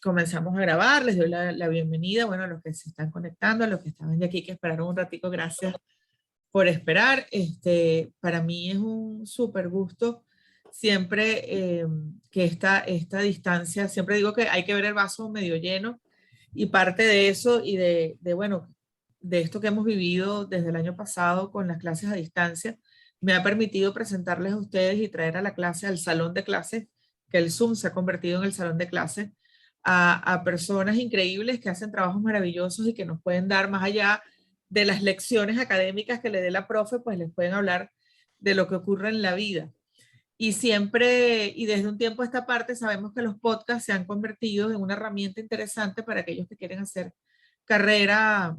comenzamos a grabar. Les doy la bienvenida, bueno, a los que se están conectando, a los que estaban ya aquí, que esperaron un ratico, gracias por esperar. Para mí es un súper gusto siempre que esta distancia, siempre digo que hay que ver el vaso medio lleno, y parte de eso y bueno, de esto que hemos vivido desde el año pasado con las clases a distancia, me ha permitido presentarles a ustedes y traer a la clase, al salón de clases, que el Zoom se ha convertido en el salón de clases, a personas increíbles que hacen trabajos maravillosos y que nos pueden dar más allá de las lecciones académicas que le dé la profe, pues les pueden hablar de lo que ocurre en la vida. Y siempre, y desde un tiempo a esta parte, sabemos que los podcasts se han convertido en una herramienta interesante para aquellos que quieren hacer carrera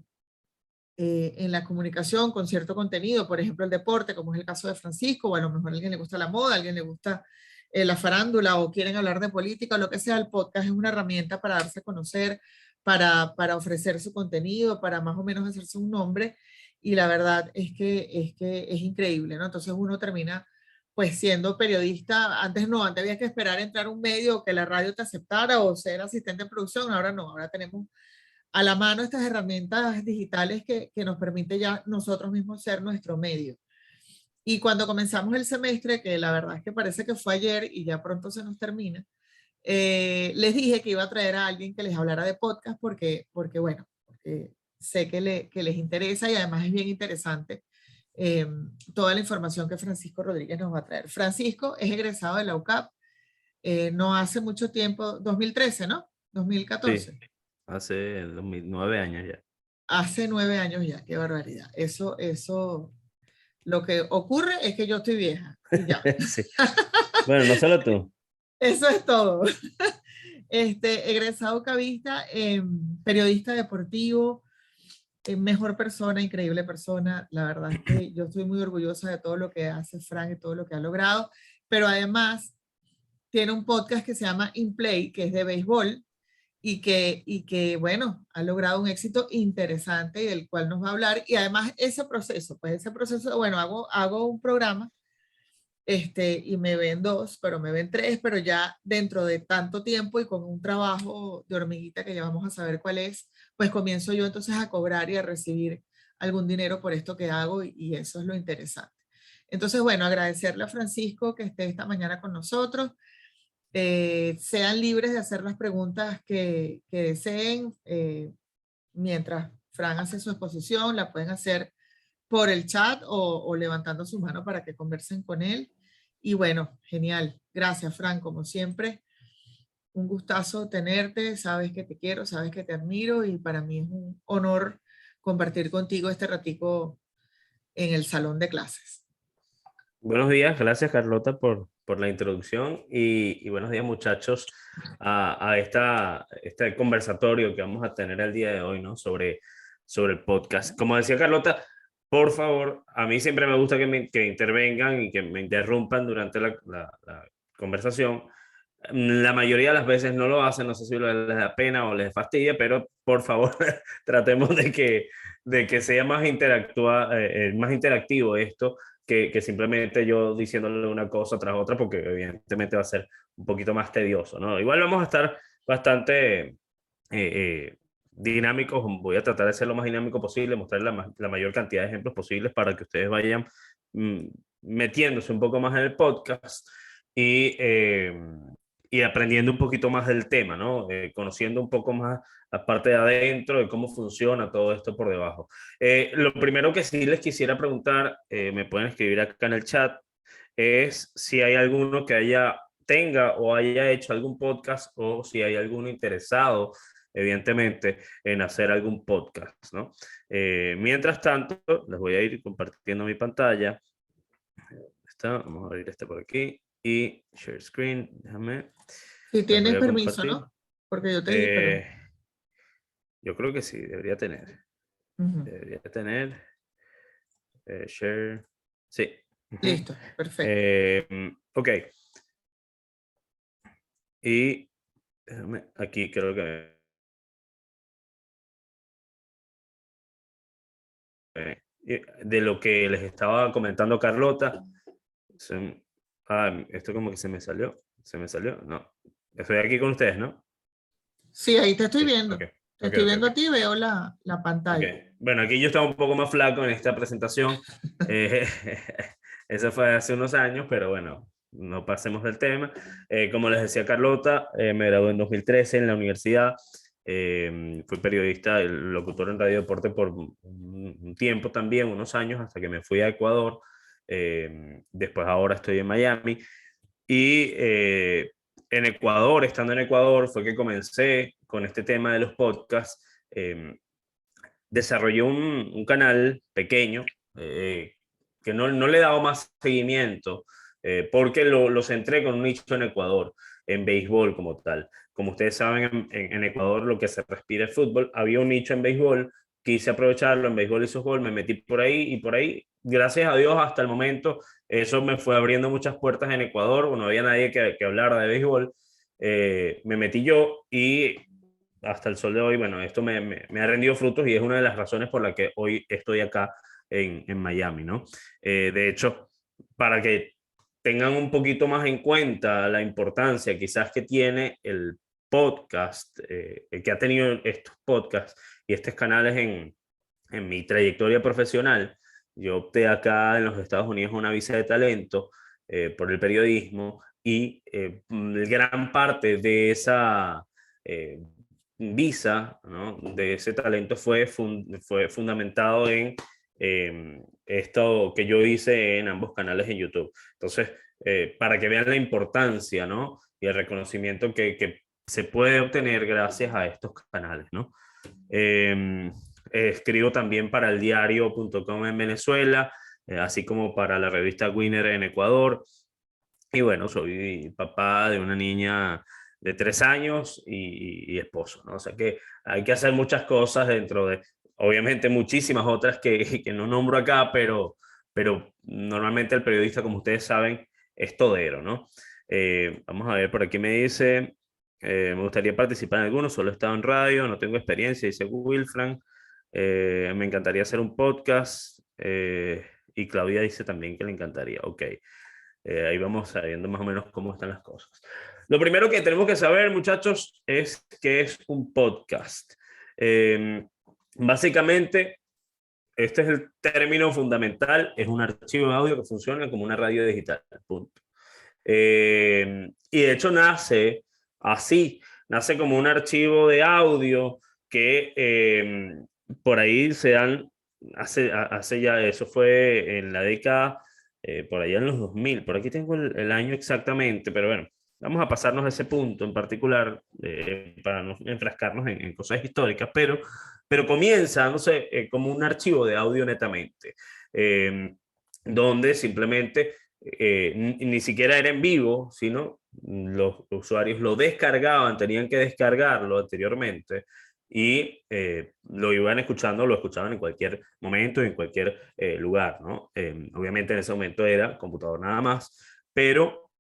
en la comunicación con cierto contenido, por ejemplo el deporte, como es el caso de Francisco, o a lo mejor a alguien le gusta la moda, a alguien le gusta la farándula, o quieren hablar de política, o lo que sea. El podcast es una herramienta para darse a conocer, para ofrecer su contenido, para más o menos hacerse un nombre, y la verdad es que es increíble, ¿no? Entonces uno termina pues siendo periodista. Antes no, antes había que esperar entrar a un medio o que la radio te aceptara o ser asistente de producción. Ahora no, ahora tenemos a la mano estas herramientas digitales que nos permite ya nosotros mismos ser nuestro medio. Y cuando comenzamos el semestre, que la verdad es que parece que fue ayer y ya pronto se nos termina, les dije que iba a traer a alguien que les hablara de podcast porque bueno, porque sé que les interesa, y además es bien interesante eh, toda la información que Francisco Rodríguez nos va a traer. Francisco es egresado de la UCAP, no hace mucho tiempo, 2013, ¿no? Sí, 2014. hace 9 años ya. Hace 9 años ya, qué barbaridad. Lo que ocurre es que yo estoy vieja y ya. Sí. Bueno, no solo tú. Eso es todo. Egresado cabista, periodista deportivo, mejor persona, increíble persona. La verdad es que yo estoy muy orgullosa de todo lo que hace Frank y todo lo que ha logrado, pero además tiene un podcast que se llama In Play, que es de béisbol, y que, bueno, ha logrado un éxito interesante y del cual nos va a hablar. Y además ese proceso, bueno, hago un programa, y me ven dos, pero me ven tres, pero ya dentro de tanto tiempo y con un trabajo de hormiguita que ya vamos a saber cuál es, pues comienzo yo entonces a cobrar y a recibir algún dinero por esto que hago, y eso es lo interesante. Entonces, bueno, agradecerle a Francisco que esté esta mañana con nosotros. Sean libres de hacer las preguntas que deseen mientras Fran hace su exposición. La pueden hacer por el chat o levantando su mano para que conversen con él. Y bueno, genial. Gracias, Fran, como siempre. Un gustazo tenerte. Sabes que te quiero, sabes que te admiro, y para mí es un honor compartir contigo este ratico en el salón de clases. Buenos días, gracias Carlota por la introducción y buenos días muchachos a este conversatorio que vamos a tener el día de hoy, ¿no? Sobre el podcast. Como decía Carlota, por favor, a mí siempre me gusta que intervengan y que me interrumpan durante la conversación. La mayoría de las veces no lo hacen, no sé si les da pena o les fastidia, pero por favor tratemos de que sea más interactivo esto que simplemente yo diciéndole una cosa tras otra, porque evidentemente va a ser un poquito más tedioso, ¿no? Igual vamos a estar bastante dinámicos, voy a tratar de ser lo más dinámico posible, mostrar la mayor cantidad de ejemplos posibles para que ustedes vayan mm, metiéndose un poco más en el podcast y, eh, y aprendiendo un poquito más del tema, ¿no? Conociendo un poco más la parte de adentro, de cómo funciona todo esto por debajo. Lo primero que sí les quisiera preguntar, me pueden escribir acá en el chat, es si hay alguno que tenga o haya hecho algún podcast, o si hay alguno interesado, evidentemente, en hacer algún podcast, ¿no? Mientras tanto, les voy a ir compartiendo mi pantalla. Vamos a abrir este por aquí y share screen, déjame, Si les voy tienes a permiso, compartir. ¿no? Porque yo te di, pero... Eh, yo creo que sí, debería tener. Ujú. Debería tener. Share. Sí. Ujú. Listo, perfecto. Ok. Y aquí creo que de lo que les estaba comentando Carlota. Esto como que se me salió. Se me salió. No. Estoy aquí con ustedes, ¿no? Sí, ahí te estoy Sí, viendo. ok, Te ok, estoy ok, viendo a ok. ti y veo la Ok. pantalla. Bueno, aquí yo estaba un poco más flaco en esta presentación. Eh, eso fue hace unos años, pero bueno, no pasemos del tema. Como les decía Carlota, me gradué en 2013 en la universidad. Fui periodista, el locutor en Radio Deporte por un tiempo también, unos años, hasta que me fui a Ecuador. Después ahora estoy en Miami. Y en Ecuador, estando en Ecuador, fue que comencé con este tema de los podcasts. Desarrollé un canal pequeño que no le he dado más seguimiento porque lo centré con un nicho en Ecuador, en béisbol como tal. Como ustedes saben, en Ecuador lo que se respira es fútbol. Había un nicho en béisbol, quise aprovecharlo en béisbol y softball, me metí por ahí, gracias a Dios, hasta el momento, eso me fue abriendo muchas puertas en Ecuador, no había nadie que hablara de béisbol. Me metí yo y hasta el sol de hoy, bueno, esto me ha rendido frutos y es una de las razones por la que hoy estoy acá en Miami, ¿no? De hecho, para que tengan un poquito más en cuenta la importancia quizás que tiene el podcast, que ha tenido estos podcasts y estos canales en mi trayectoria profesional. Yo opté acá en los Estados Unidos una visa de talento por el periodismo y gran parte de esa eh, visa, ¿no? De ese talento fue fundamentado en esto que yo hice en ambos canales en YouTube. Entonces, para que vean la importancia, ¿no? Y el reconocimiento que se puede obtener gracias a estos canales, ¿no? Eh, Escribo también para el diario.com en Venezuela, así como para la revista Winner en Ecuador. Y bueno, soy papá de una niña de 3 años y esposo, ¿no? O sea que hay que hacer muchas cosas dentro de, obviamente muchísimas otras que no nombro acá, pero normalmente el periodista, como ustedes saben, es todero, ¿no? Vamos a ver, por aquí me dice, me gustaría participar en alguno, solo he estado en radio, no tengo experiencia, dice Wilfran. Me encantaría hacer un podcast. Y Claudia dice también que le encantaría. Ok. Ahí vamos sabiendo más o menos cómo están las cosas. Lo primero que tenemos que saber, muchachos, es qué es un podcast. Eh, Básicamente, este es el término fundamental, es un archivo de audio que funciona como una radio digital. Punto. Y de hecho nace así, nace como un archivo de audio que por ahí se dan, hace ya, eso fue en la década, por allá en los 2000, por aquí tengo el año exactamente, pero bueno, vamos a pasarnos a ese punto en particular para no enfrascarnos en cosas históricas, pero comienza, no sé, como un archivo de audio netamente, eh, donde simplemente ni siquiera era en vivo, sino los usuarios lo descargaban, tenían que descargarlo anteriormente y lo iban escuchando, lo escuchaban en cualquier momento, en cualquier lugar, ¿no? Obviamente en ese momento era computador nada más, pero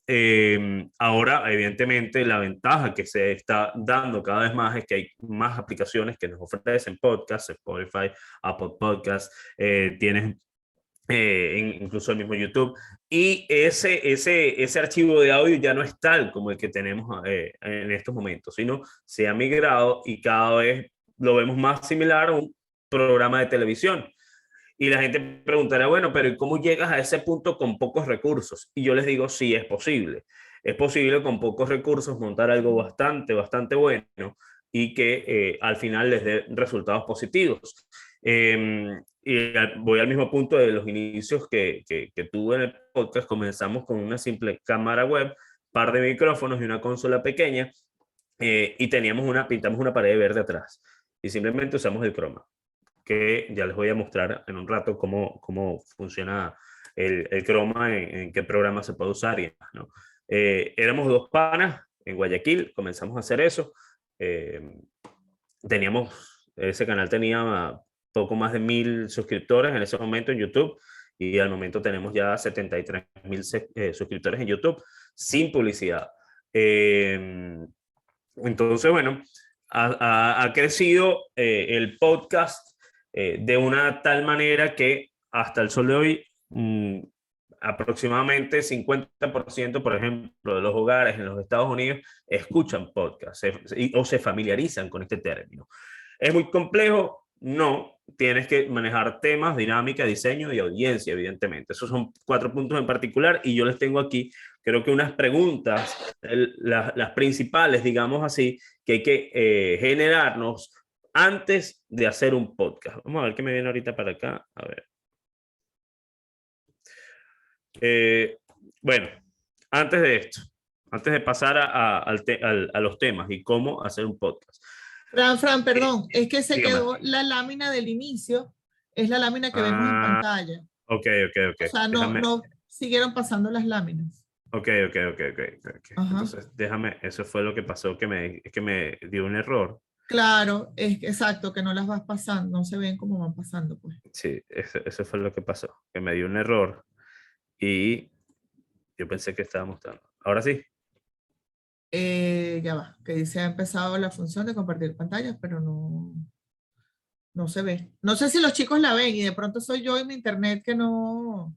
ahora evidentemente la ventaja que se está dando cada vez más es que hay más aplicaciones que nos ofrecen podcasts, Spotify, Apple Podcasts, tienes incluso el mismo YouTube. Y ese archivo de audio ya no es tal como el que tenemos en estos momentos, sino se ha migrado y cada vez lo vemos más similar a un programa de televisión. Y la gente preguntará, bueno, pero ¿cómo llegas a ese punto con pocos recursos? Y yo les digo, sí, es posible. Es posible con pocos recursos montar algo bastante bueno y que al final les dé resultados positivos. Voy al mismo punto de los inicios que tuve en el podcast. Comenzamos con una simple cámara web, par de micrófonos y una consola pequeña y pintamos una pared verde atrás y simplemente usamos el croma, que ya les voy a mostrar en un rato cómo funciona el croma, en qué programa se puede usar y demás, ¿no? Éramos dos panas en Guayaquil, comenzamos a hacer eso. Eh, Ese canal tenía poco más de 1.000 suscriptores en ese momento en YouTube y al momento tenemos ya 73.000 suscriptores en YouTube sin publicidad. Entonces, bueno, ha crecido el podcast de una tal manera que hasta el sol de hoy aproximadamente 50%, por ejemplo, de los hogares en los Estados Unidos escuchan podcast o se familiarizan con este término. ¿Es muy complejo? No. Tienes que manejar temas, dinámica, diseño y audiencia, evidentemente. Esos son 4 puntos en particular y yo les tengo aquí, creo que unas preguntas, las principales, digamos así, que hay que generarnos antes de hacer un podcast. Vamos a ver qué me viene ahorita para acá. A ver. Bueno, antes de esto, antes de pasar a los temas y cómo hacer un podcast. Fran, perdón, es que se Dígame. quedó la lámina del inicio, es la lámina que vemos en pantalla. Ok. O sea, no siguieron pasando las láminas. Ok. Entonces, déjame, eso fue lo que pasó, que me dio un error. Claro, es exacto, que no las vas pasando, no se ven cómo van pasando, pues. Sí, eso fue lo que pasó, que me dio un error y yo pensé que estaba mostrando. Ahora sí. Ya va, que dice ha empezado la función de compartir pantallas, pero no se ve. No sé si los chicos la ven y de pronto soy yo y mi internet que no.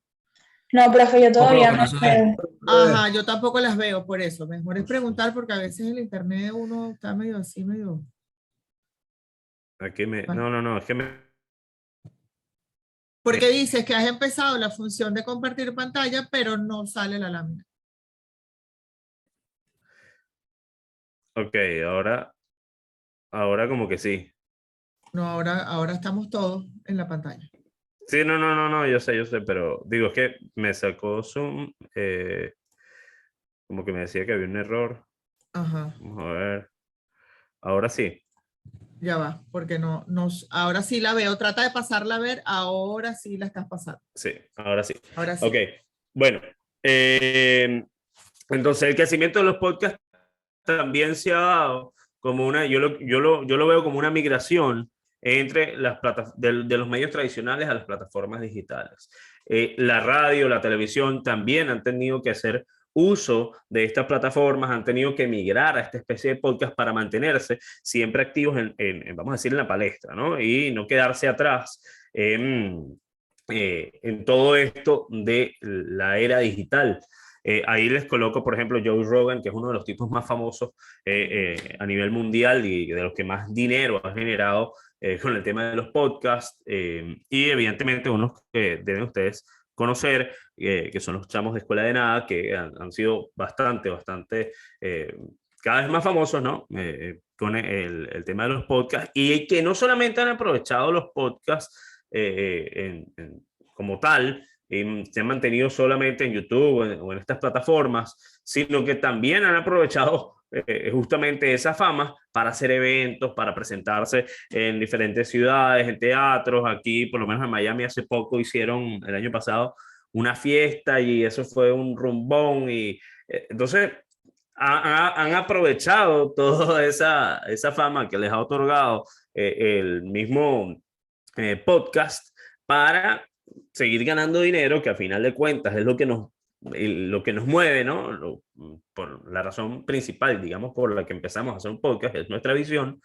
No, profe, yo todavía no sé. Ajá, yo tampoco las veo por eso. Mejor es preguntar porque a veces el internet de uno está medio así, medio. Aquí no, es que Porque dices que has empezado la función de compartir pantalla, pero no sale la lámina. Ok, ahora como que sí. No, ahora estamos todos en la pantalla. Sí, no, yo sé, pero digo, es que me sacó Zoom, como que me decía que había un error. Ajá. Vamos a ver. Ahora sí. Ya va, porque ahora sí la veo. Trata de pasarla a ver, ahora sí la estás pasando. Sí, ahora sí. Ahora sí. Ok, bueno. Entonces, el crecimiento de los podcasts también se ha dado como yo lo veo como una migración entre de los medios tradicionales a las plataformas digitales. La radio, la televisión también han tenido que hacer uso de estas plataformas, han tenido que migrar a esta especie de podcast para mantenerse siempre activos vamos a decir, en la palestra, ¿no? Y no quedarse atrás en todo esto de la era digital. Ahí les coloco, por ejemplo, Joe Rogan, que es uno de los tipos más famosos a nivel mundial y de los que más dinero ha generado con el tema de los podcasts. Y evidentemente unos que deben ustedes conocer, que son los chamos de Escuela de Nada, que han sido bastante, cada vez más famosos, ¿no? Con el tema de los podcasts y que no solamente han aprovechado los podcasts como tal, se han mantenido solamente en YouTube o en estas plataformas, sino que también han aprovechado justamente esa fama para hacer eventos, para presentarse en diferentes ciudades, en teatros. Aquí, por lo menos en Miami, hace poco hicieron, el año pasado, una fiesta y eso fue un rumbón. Y entonces han aprovechado toda esa fama que les ha otorgado el mismo podcast para seguir ganando dinero, que a final de cuentas es lo que nos mueve, ¿no? Por la razón principal, digamos, por la que empezamos a hacer un podcast, es nuestra visión.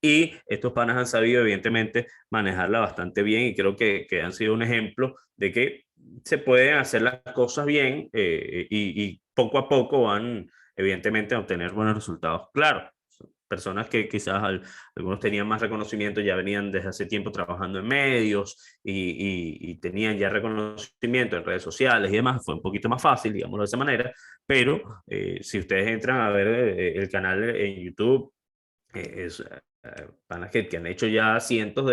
Y estos panas han sabido, evidentemente, manejarla bastante bien y creo que han sido un ejemplo de que se pueden hacer las cosas bien y poco a poco van, evidentemente, a obtener buenos resultados. Claro, personas que quizás algunos tenían más reconocimiento, ya venían desde hace tiempo trabajando en medios y tenían ya reconocimiento en redes sociales y demás, fue un poquito más fácil, digámoslo de esa manera, pero si ustedes entran a ver el canal en YouTube, es panas que han hecho ya cientos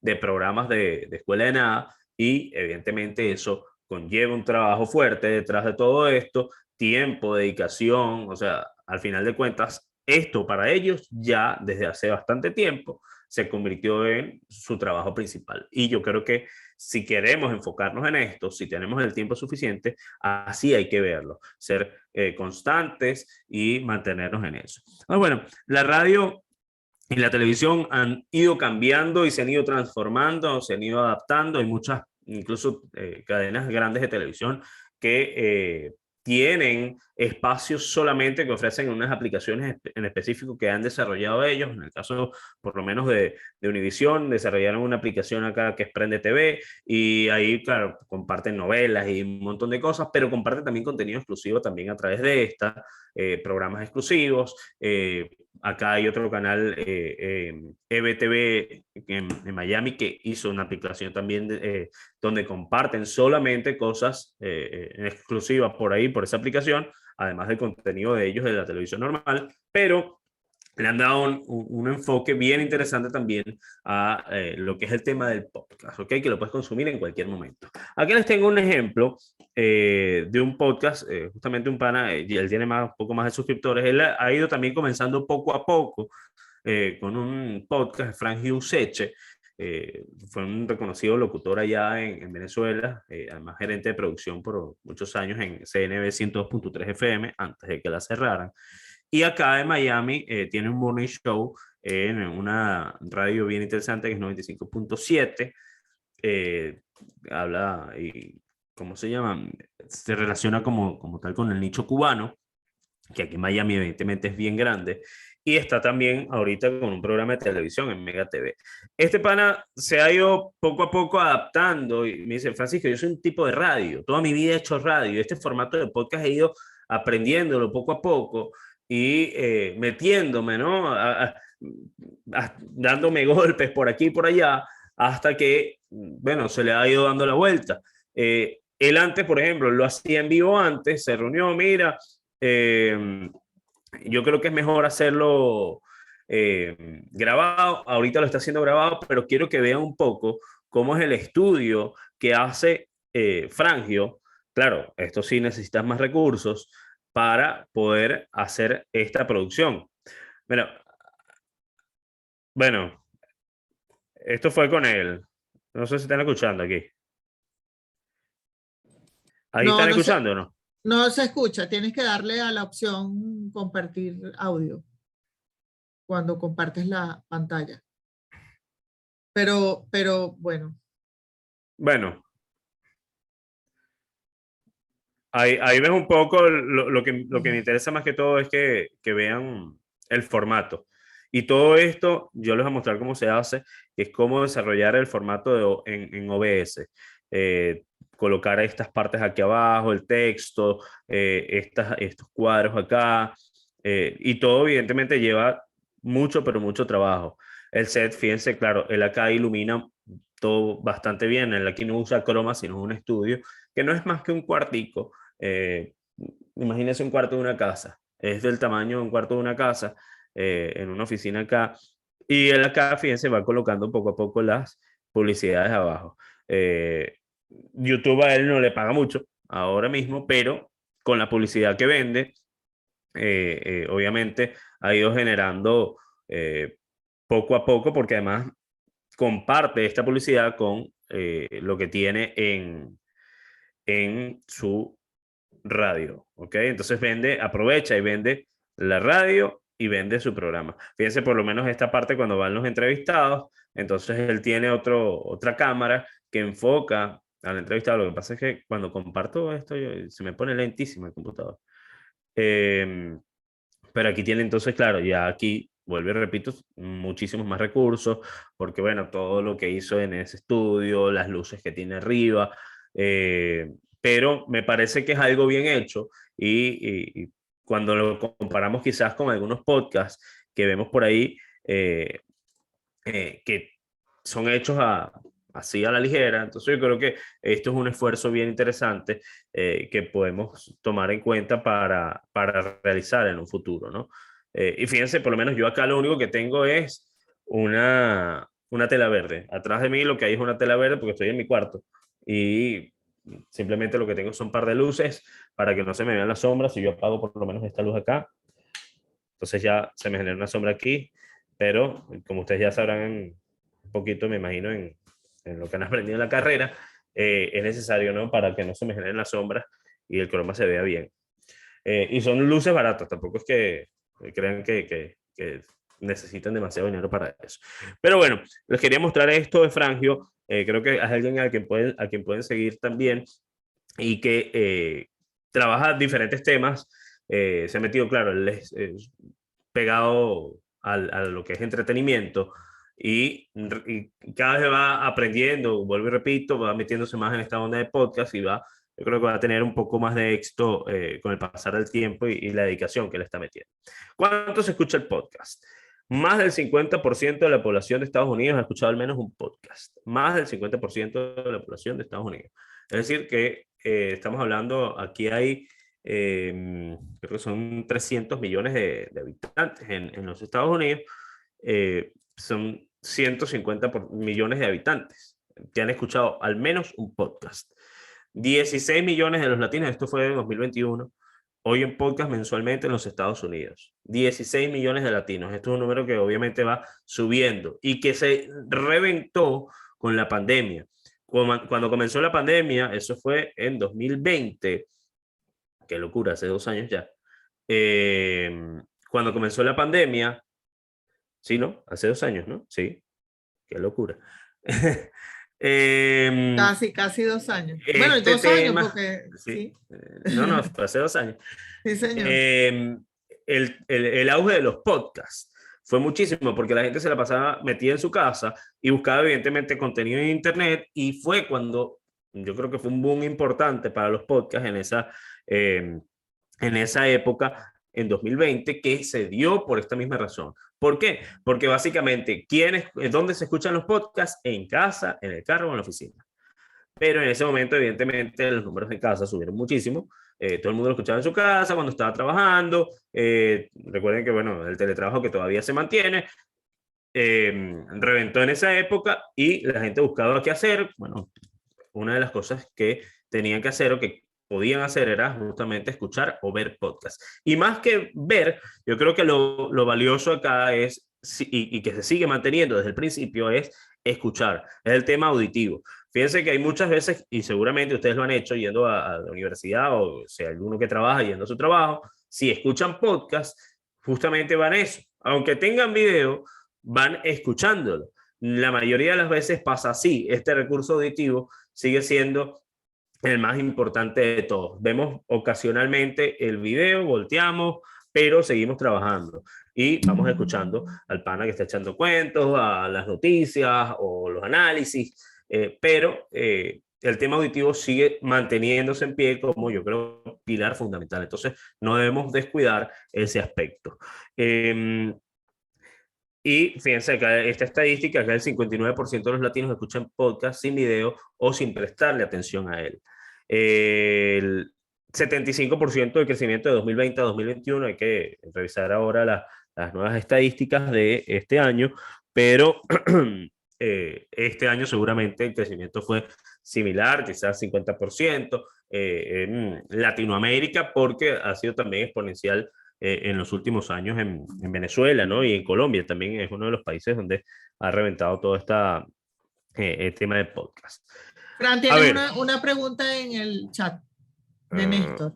de programas de Escuela de Nada y evidentemente eso conlleva un trabajo fuerte detrás de todo esto, tiempo, dedicación, o sea, al final de cuentas, esto para ellos ya desde hace bastante tiempo se convirtió en su trabajo principal. Y yo creo que si queremos enfocarnos en esto, si tenemos el tiempo suficiente, así hay que verlo, ser constantes y mantenernos en eso. Bueno, la radio y la televisión han ido cambiando y se han ido transformando, se han ido adaptando. Hay muchas, incluso cadenas grandes de televisión que tienen espacios solamente que ofrecen unas aplicaciones en específico que han desarrollado ellos. En el caso, por lo menos, de Univision, desarrollaron una aplicación acá que es Prende TV, y ahí, claro, comparten novelas y un montón de cosas, pero comparten también contenido exclusivo también a través de esta, programas exclusivos. Acá hay otro canal, EBTV, en Miami, que hizo una aplicación también donde comparten solamente cosas exclusivas por ahí, por esa aplicación, además del contenido de ellos de la televisión normal, pero le han dado un enfoque bien interesante también a lo que es el tema del podcast, ¿ok? Que lo puedes consumir en cualquier momento. Aquí les tengo un ejemplo de un podcast, justamente un pana, y él tiene un poco más de suscriptores. Él ha ido también comenzando poco a poco con un podcast, Frank Giuseche. Fue un reconocido locutor allá en Venezuela, además gerente de producción por muchos años en CNB 102.3 FM, antes de que la cerraran. Y acá en Miami tiene un morning show en una radio bien interesante que es 95.7. Habla y, ¿cómo se llama? Se relaciona como tal con el nicho cubano, que aquí en Miami evidentemente es bien grande. Y está también ahorita con un programa de televisión en Mega TV. Este pana se ha ido poco a poco adaptando y me dice: Francisco, yo soy un tipo de radio, toda mi vida he hecho radio, este formato de podcast he ido aprendiéndolo poco a poco y metiéndome, ¿no? Dándome golpes por aquí y por allá, hasta que, bueno, se le ha ido dando la vuelta. Él antes, por ejemplo, lo hacía en vivo antes, se reunió, mira, yo creo que es mejor hacerlo grabado. Ahorita lo está haciendo grabado, pero quiero que vean un poco cómo es el estudio que hace Frangio. Claro, esto sí necesitas más recursos para poder hacer esta producción. Bueno, esto fue con él. No sé si están escuchando aquí. ¿Ahí No, están escuchando o no? no se escucha. Tienes que darle a la opción compartir audio cuando compartes la pantalla. Pero bueno. Bueno, ahí ves un poco lo que me interesa más que todo es que vean el formato. Y todo esto yo les voy a mostrar cómo se hace, que es cómo desarrollar el formato en OBS. Colocar estas partes aquí abajo, el texto, estos cuadros acá, y todo evidentemente lleva mucho, pero mucho trabajo. El set, fíjense, claro, él acá ilumina todo bastante bien. Él aquí no usa croma, sino un estudio, que no es más que un cuartico. Eh, Imagínense un cuarto de una casa, es del tamaño de un cuarto de una casa, en una oficina acá, y él acá, fíjense, va colocando poco a poco las publicidades abajo. YouTube a él no le paga mucho ahora mismo, pero con la publicidad que vende, obviamente ha ido generando poco a poco, porque además comparte esta publicidad con lo que tiene en su radio, ¿ok? Entonces vende, aprovecha y vende la radio y vende su programa. Fíjense por lo menos esta parte cuando van los entrevistados, entonces él tiene otra cámara que enfoca al entrevistado. Lo que pasa es que cuando comparto esto se me pone lentísimo el computador. Pero aquí tiene entonces, claro, ya aquí, vuelvo y repito, muchísimos más recursos, porque bueno, todo lo que hizo en ese estudio, las luces que tiene arriba, pero me parece que es algo bien hecho y cuando lo comparamos quizás con algunos podcasts que vemos por ahí, que son hechos así a la ligera. Entonces yo creo que esto es un esfuerzo bien interesante que podemos tomar en cuenta para realizar en un futuro, ¿no? Y fíjense, por lo menos yo acá lo único que tengo es una tela verde. Atrás de mí lo que hay es una tela verde porque estoy en mi cuarto y simplemente lo que tengo son un par de luces para que no se me vean las sombras. Si yo apago por lo menos esta luz acá, entonces ya se me genera una sombra aquí, pero como ustedes ya sabrán un poquito, me imagino, en lo que han aprendido en la carrera, es necesario, ¿no? Para que no se me generen las sombras y el croma se vea bien. Y son luces baratas, tampoco es que crean que necesitan demasiado dinero para eso. Pero bueno, les quería mostrar esto de Frangio. Creo que es alguien a quien pueden seguir también y que trabaja diferentes temas, se ha metido, claro, él es pegado a lo que es entretenimiento y cada vez va aprendiendo, vuelvo y repito, va metiéndose más en esta onda de podcast y yo creo que va a tener un poco más de éxito con el pasar del tiempo y la dedicación que le está metiendo. ¿Cuánto se escucha el podcast? Más del 50% de la población de Estados Unidos ha escuchado al menos un podcast. Más del 50% de la población de Estados Unidos. Es decir, que estamos hablando, aquí hay, creo que son 300 millones de habitantes en los Estados Unidos. Son 150 millones de habitantes que han escuchado al menos un podcast. 16 millones de los latinos, esto fue en 2021, oyen podcast mensualmente en los Estados Unidos. 16 millones de latinos. Esto es un número que obviamente va subiendo y que se reventó con la pandemia. Cuando comenzó la pandemia, eso fue en 2020, qué locura, hace 2 años ya. Cuando comenzó la pandemia, sí, ¿no? Hace 2 años, ¿no? Sí, qué locura. Casi 2 años. Bueno, Este 2 años tema, porque sí, sí. no, fue hace 2 años. Sí, señor. El auge de los podcasts fue muchísimo porque la gente se la pasaba metida en su casa y buscaba evidentemente contenido en internet, y fue cuando yo creo que fue un boom importante para los podcasts en esa época, en 2020, que se dio por esta misma razón. ¿Por qué? Porque básicamente, ¿dónde se escuchan los podcasts? En casa, en el carro o en la oficina. Pero en ese momento, evidentemente, los números de casa subieron muchísimo. Todo el mundo lo escuchaba en su casa cuando estaba trabajando. Recuerden que, bueno, el teletrabajo, que todavía se mantiene, reventó en esa época y la gente buscaba qué hacer. Bueno, una de las cosas que tenían que hacer o que podían hacer era justamente escuchar o ver podcasts. Y más que ver, yo creo que lo valioso acá es, y que se sigue manteniendo desde el principio, es escuchar. Es el tema auditivo. Fíjense que hay muchas veces, y seguramente ustedes lo han hecho yendo a la universidad, o sea, alguno que trabaja yendo a su trabajo, si escuchan podcast, justamente van a eso. Aunque tengan video, van escuchándolo. La mayoría de las veces pasa así. Este recurso auditivo sigue siendo el más importante de todos. Vemos ocasionalmente el video, volteamos, pero seguimos trabajando y vamos escuchando al pana que está echando cuentos, a las noticias o los análisis, pero el tema auditivo sigue manteniéndose en pie como, yo creo, pilar fundamental. Entonces no debemos descuidar ese aspecto. Y fíjense que esta estadística, que el 59% de los latinos escuchan podcast sin video o sin prestarle atención a él. El 75% del crecimiento de 2020 a 2021, hay que revisar ahora las nuevas estadísticas de este año, pero este año seguramente el crecimiento fue similar, quizás 50%, en Latinoamérica, porque ha sido también exponencial en los últimos años en Venezuela, ¿no? Y en Colombia también es uno de los países donde ha reventado todo el tema de podcast. Fran, tienes una pregunta en el chat de Néstor.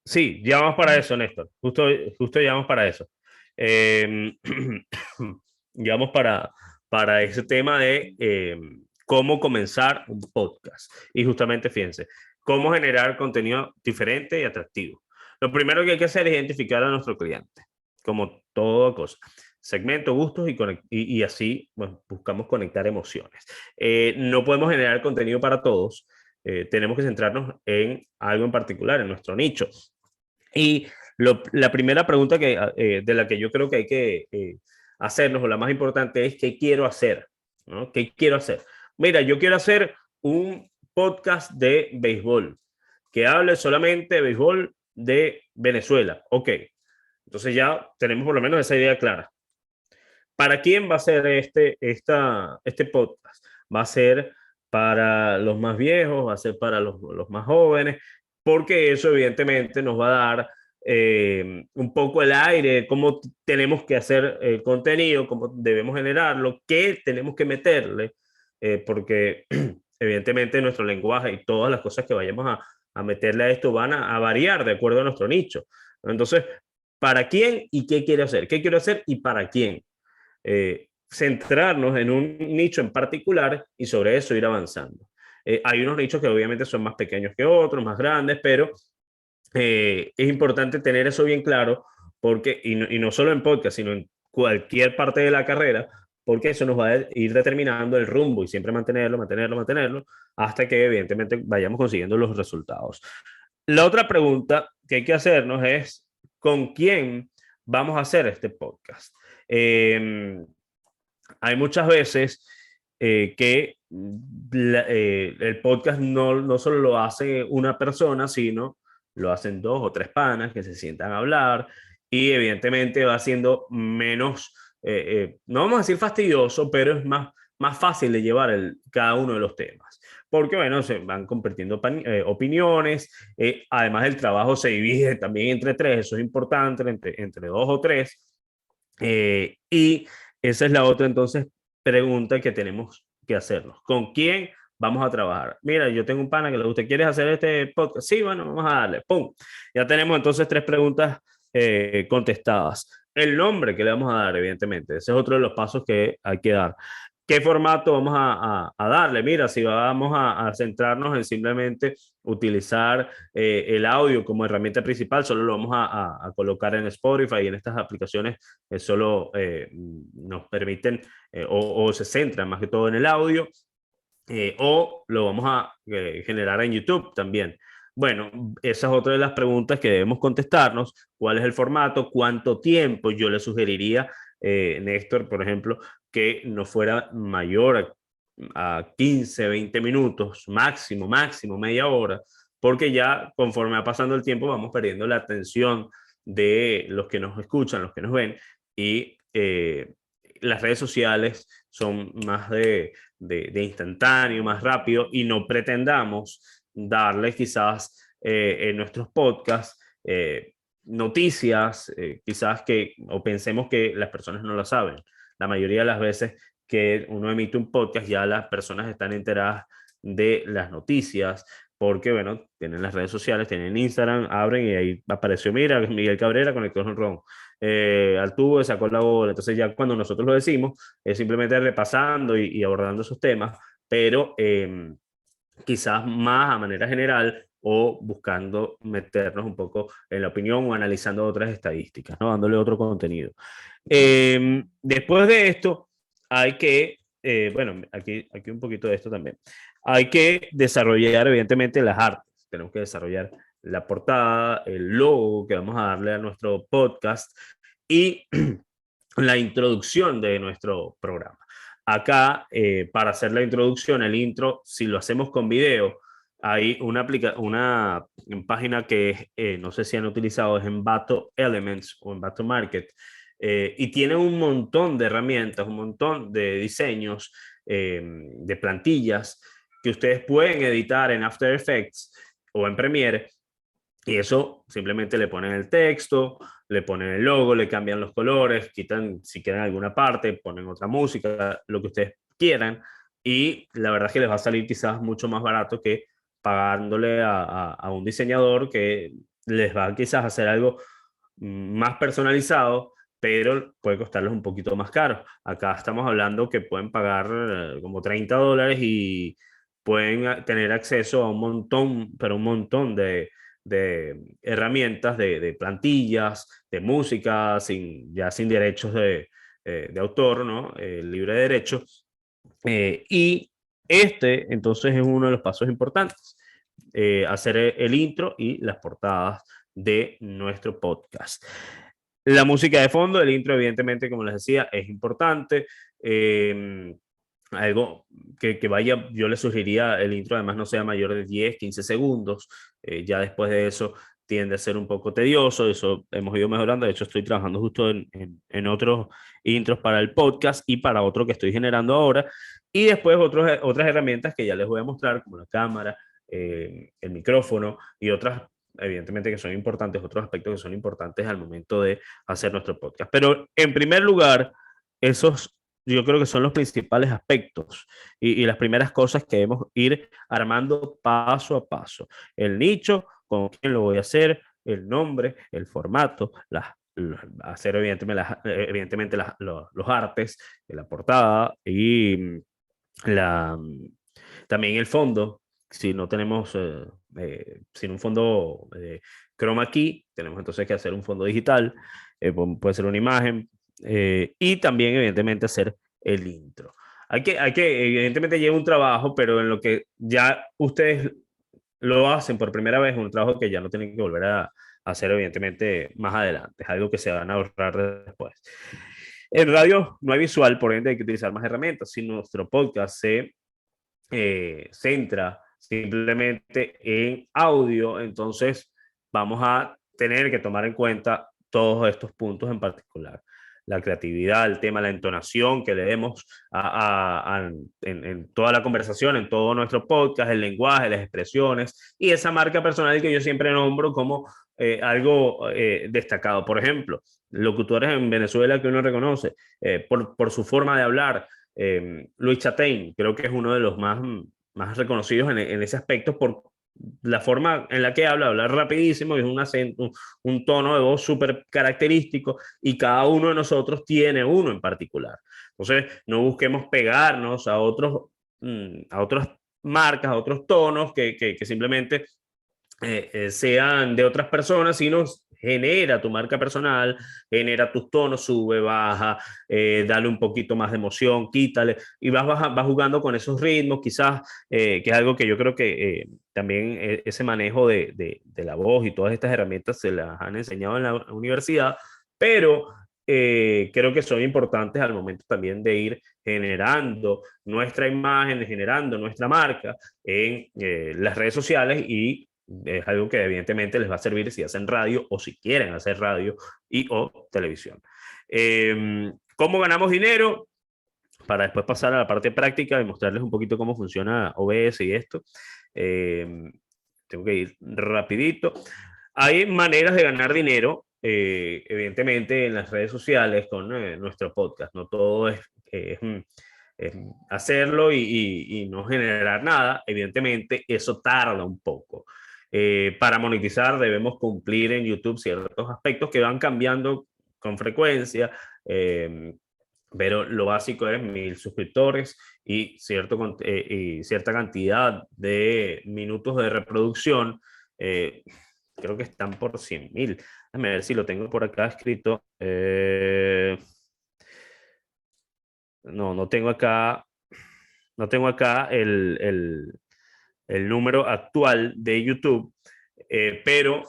Sí, ya vamos para eso, Néstor. Justo ya vamos para eso. Ya vamos para ese tema de cómo comenzar un podcast. Y justamente, fíjense, cómo generar contenido diferente y atractivo. Lo primero que hay que hacer es identificar a nuestro cliente, como toda cosa. Segmento, gustos y así, bueno, buscamos conectar emociones. No podemos generar contenido para todos. Tenemos que centrarnos en algo en particular, en nuestro nicho. Y la primera pregunta de la que yo creo que hay que hacernos, o la más importante, es ¿qué quiero hacer? ¿No? ¿Qué quiero hacer? Mira, yo quiero hacer un podcast de béisbol que hable solamente de béisbol de Venezuela. Ok, entonces ya tenemos por lo menos esa idea clara. ¿Para quién va a ser este podcast? ¿Va a ser para los más viejos? ¿Va a ser para los más jóvenes? Porque eso evidentemente nos va a dar un poco el aire, cómo tenemos que hacer el contenido, cómo debemos generarlo, qué tenemos que meterle, porque evidentemente nuestro lenguaje y todas las cosas que vayamos a meterle a esto van a variar de acuerdo a nuestro nicho. Entonces, ¿para quién y qué quiero hacer? ¿Qué quiero hacer y para quién? Centrarnos en un nicho en particular y sobre eso ir avanzando. Hay unos nichos que obviamente son más pequeños que otros, más grandes, pero es importante tener eso bien claro, porque, y no solo en podcast, sino en cualquier parte de la carrera, porque eso nos va a ir determinando el rumbo y siempre mantenerlo, mantenerlo, mantenerlo, hasta que evidentemente vayamos consiguiendo los resultados. La otra pregunta que hay que hacernos es, ¿con quién vamos a hacer este podcast? Hay muchas veces que el podcast no solo lo hace una persona, sino lo hacen dos o tres panas que se sientan a hablar y evidentemente va siendo menos, no vamos a decir fastidioso, pero es más fácil de llevar cada uno de los temas. Porque, bueno, se van compartiendo opiniones, además el trabajo se divide también entre tres, eso es importante, entre dos o tres. Y esa es la otra entonces pregunta que tenemos que hacernos. ¿Con quién vamos a trabajar? Mira, yo tengo un pana que le gusta, ¿quieres hacer este podcast? Sí, bueno, vamos a darle. ¡Pum! Ya tenemos entonces tres preguntas contestadas. El nombre que le vamos a dar, evidentemente. Ese es otro de los pasos que hay que dar. ¿Qué formato vamos a darle? Mira, si vamos a centrarnos en simplemente utilizar el audio como herramienta principal, solo lo vamos a colocar en Spotify y en estas aplicaciones solo nos permiten o se centran más que todo en el audio, o lo vamos a generar en YouTube también. Bueno, esa es otra de las preguntas que debemos contestarnos. ¿Cuál es el formato? ¿Cuánto tiempo? Yo le sugeriría, Néstor, por ejemplo, que no fuera mayor a 15, 20 minutos, máximo media hora, porque ya conforme va pasando el tiempo vamos perdiendo la atención de los que nos escuchan, los que nos ven, y las redes sociales son más de instantáneo, más rápido, y no pretendamos darles quizás en nuestros podcasts noticias, quizás que, o pensemos que las personas no lo saben. La mayoría de las veces que uno emite un podcast, ya las personas están enteradas de las noticias, porque, bueno, tienen las redes sociales, tienen Instagram, abren y ahí apareció, mira, Miguel Cabrera conectó un ron. Altuve sacó la bola. Entonces ya cuando nosotros lo decimos, es simplemente repasando y abordando esos temas, pero quizás más a manera general o buscando meternos un poco en la opinión o analizando otras estadísticas, ¿no? Dándole otro contenido. Después de esto, hay que, bueno, aquí un poquito de esto también. Hay que desarrollar, evidentemente, las artes. Tenemos que desarrollar la portada, el logo que vamos a darle a nuestro podcast y la introducción de nuestro programa. Acá, para hacer la introducción, el intro, si lo hacemos con video, hay una página que no sé si han utilizado, es Envato Elements o Envato Market, y tiene un montón de herramientas, un montón de diseños, de plantillas que ustedes pueden editar en After Effects o en Premiere, y eso simplemente le ponen el texto, le ponen el logo, le cambian los colores, quitan si quieren alguna parte, ponen otra música, lo que ustedes quieran. Y la verdad es que les va a salir quizás mucho más barato que pagándole a un diseñador que les va quizás a hacer algo más personalizado, pero puede costarles un poquito más caro. Acá estamos hablando que pueden pagar como $30 y pueden tener acceso a un montón, pero un montón de herramientas, de plantillas, de música, ya sin derechos de autor, ¿no? Libre de derechos. Y este, entonces, es uno de los pasos importantes, hacer el intro y las portadas de nuestro podcast. La música de fondo, el intro, evidentemente, como les decía, es importante. Algo que vaya, yo le sugeriría el intro, además no sea mayor de 10, 15 segundos. Ya después de eso tiende a ser un poco tedioso, eso hemos ido mejorando. De hecho, estoy trabajando justo en otros intros para el podcast y para otro que estoy generando ahora. Y después otras herramientas que ya les voy a mostrar, como la cámara, el micrófono y otras, evidentemente, que son importantes, otros aspectos que son importantes al momento de hacer nuestro podcast. Pero en primer lugar, esos yo creo que son los principales aspectos y las primeras cosas que debemos ir armando paso a paso. El nicho, con quién lo voy a hacer, el nombre, el formato, hacer evidentemente los artes, la portada y también el fondo. Si no tenemos sin un fondo chroma key, tenemos entonces que hacer un fondo digital, puede ser una imagen, y también evidentemente hacer el intro. Evidentemente lleva un trabajo, pero en lo que ya ustedes lo hacen por primera vez, es un trabajo que ya no tienen que volver a hacer evidentemente más adelante, es algo que se van a ahorrar después. En radio no hay visual, por ende hay que utilizar más herramientas. Si nuestro podcast se centra simplemente en audio, entonces vamos a tener que tomar en cuenta todos estos puntos en particular. La creatividad, el tema, la entonación que le demos en toda la conversación, en todo nuestro podcast, el lenguaje, las expresiones y esa marca personal que yo siempre nombro como algo destacado. Por ejemplo, locutores en Venezuela que uno reconoce por su forma de hablar. Luis Chatein, creo que es uno de los más reconocidos en ese aspecto por la forma en la que habla rapidísimo, es un acento, un tono de voz súper característico y cada uno de nosotros tiene uno en particular. Entonces, no busquemos pegarnos a otras marcas, a otros tonos que simplemente sean de otras personas, sino genera tu marca personal, genera tus tonos, sube, baja, dale un poquito más de emoción, quítale, y vas jugando con esos ritmos, quizás, que es algo que yo creo que también ese manejo de la voz y todas estas herramientas se las han enseñado en la universidad, pero creo que son importantes al momento también de ir generando nuestra imagen, generando nuestra marca en las redes sociales y es algo que evidentemente les va a servir si hacen radio o si quieren hacer radio y o televisión. ¿Cómo ganamos dinero? Para después pasar a la parte práctica y mostrarles un poquito cómo funciona OBS y esto. Tengo que ir rapidito. Hay maneras de ganar dinero, evidentemente, en las redes sociales con nuestro podcast. No todo es hacerlo y no generar nada. Evidentemente, eso tarda un poco. Para monetizar debemos cumplir en YouTube ciertos aspectos que van cambiando con frecuencia, pero lo básico es 1000 suscriptores y cierta cantidad de minutos de reproducción. Creo que están por 100.000. Déjame ver si lo tengo por acá escrito. No tengo acá el número actual de YouTube, pero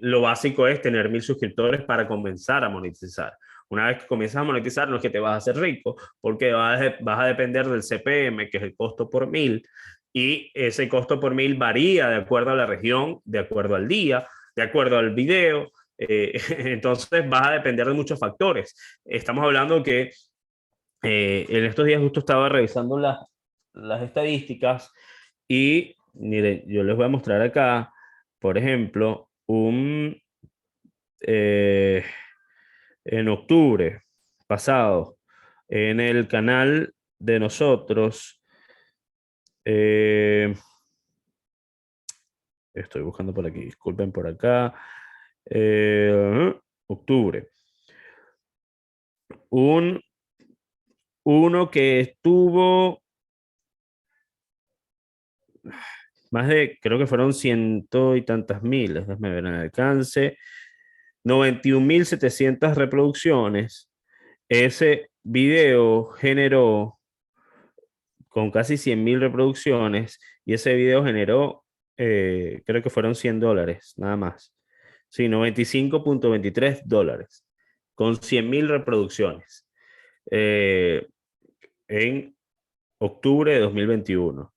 lo básico es tener 1000 suscriptores para comenzar a monetizar. Una vez que comienzas a monetizar, no es que te vas a hacer rico, porque vas a depender del CPM, que es el costo por 1000, y ese costo por 1000 varía de acuerdo a la región, de acuerdo al día, de acuerdo al video. Entonces vas a depender de muchos factores. Estamos hablando que en estos días justo estaba revisando las estadísticas y miren, yo les voy a mostrar acá, por ejemplo, en octubre pasado, en el canal de nosotros, estoy buscando por aquí, disculpen por acá, octubre, uno que estuvo más de, creo que fueron ciento y tantas miles, déjame ver en alcance, 91.700 reproducciones. Ese video generó con casi 100.000 reproducciones y ese video generó, creo que fueron $100, nada más. Sí, $95.23 con 100.000 reproducciones en octubre de 2021.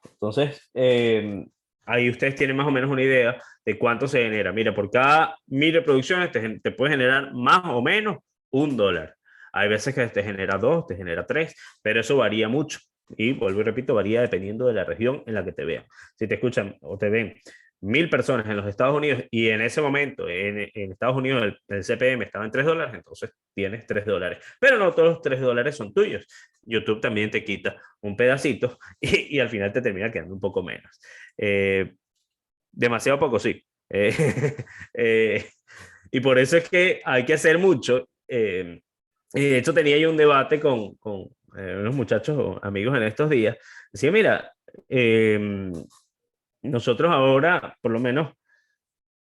Entonces, ahí ustedes tienen más o menos una idea de cuánto se genera. Mira, por cada 1000 reproducciones te puede generar más o menos $1. Hay veces que te genera 2, te genera 3, pero eso varía mucho. Y vuelvo y repito, varía dependiendo de la región en la que te vean. Si te escuchan o te ven 1000 personas en los Estados Unidos y en ese momento en Estados Unidos el CPM estaba en $3, entonces tienes $3. Pero no todos los $3 son tuyos. YouTube también te quita un pedacito y al final te termina quedando un poco menos. Demasiado poco, sí. Y por eso es que hay que hacer mucho. De hecho, tenía yo un debate con unos muchachos o amigos en estos días. Decía, mira, nosotros ahora, por lo menos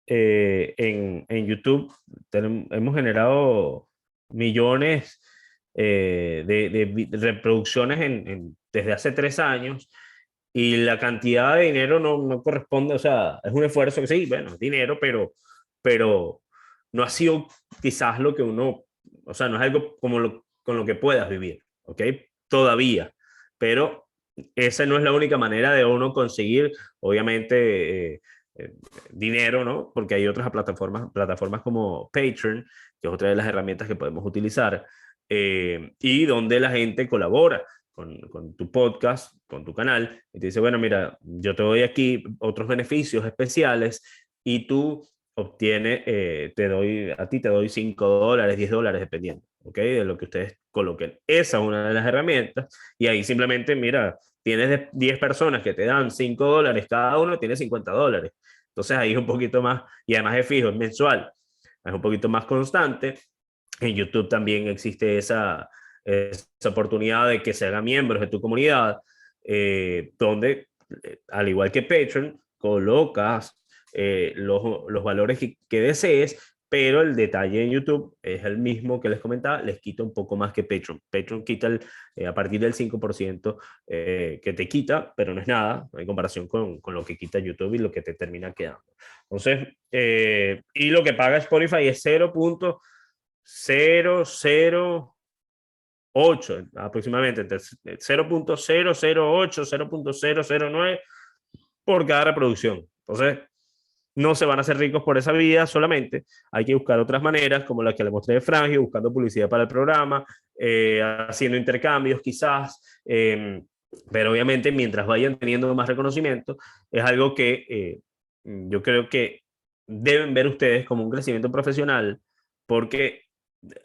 en YouTube, hemos generado millones de reproducciones desde hace 3 años, y la cantidad de dinero no corresponde, o sea, es un esfuerzo que sí, bueno, es dinero, pero no ha sido quizás lo que uno, o sea, no es algo como con lo que puedas vivir, ¿ok? Todavía, pero esa no es la única manera de uno conseguir, obviamente, dinero, ¿no? Porque hay otras plataformas como Patreon, que es otra de las herramientas que podemos utilizar, y donde la gente colabora con tu podcast, con tu canal, y te dice, bueno, mira, yo te doy aquí otros beneficios especiales y tú obtienes, a ti te doy $5, $10, dependiendo, ¿ok? De lo que ustedes coloquen. Esa es una de las herramientas, y ahí simplemente, mira, tienes 10 personas que te dan $5 cada uno, tienes $50. Entonces ahí es un poquito más, y además es fijo, es mensual, es un poquito más constante. En YouTube también existe esa oportunidad de que se hagan miembros de tu comunidad, donde, al igual que Patreon, colocas los valores que desees, pero el detalle en YouTube es el mismo que les comentaba, les quita un poco más que Patreon. Patreon quita a partir del 5% que te quita, pero no es nada en comparación con lo que quita YouTube y lo que te termina quedando. Entonces, y lo que paga Spotify es 0.008 aproximadamente, entre 0.008, 0.009 por cada reproducción. Entonces, no se van a hacer ricos por esa vía solamente. Hay que buscar otras maneras, como la que le mostré de Frangio, buscando publicidad para el programa, haciendo intercambios quizás. Pero obviamente, mientras vayan teniendo más reconocimiento, es algo que yo creo que deben ver ustedes como un crecimiento profesional, porque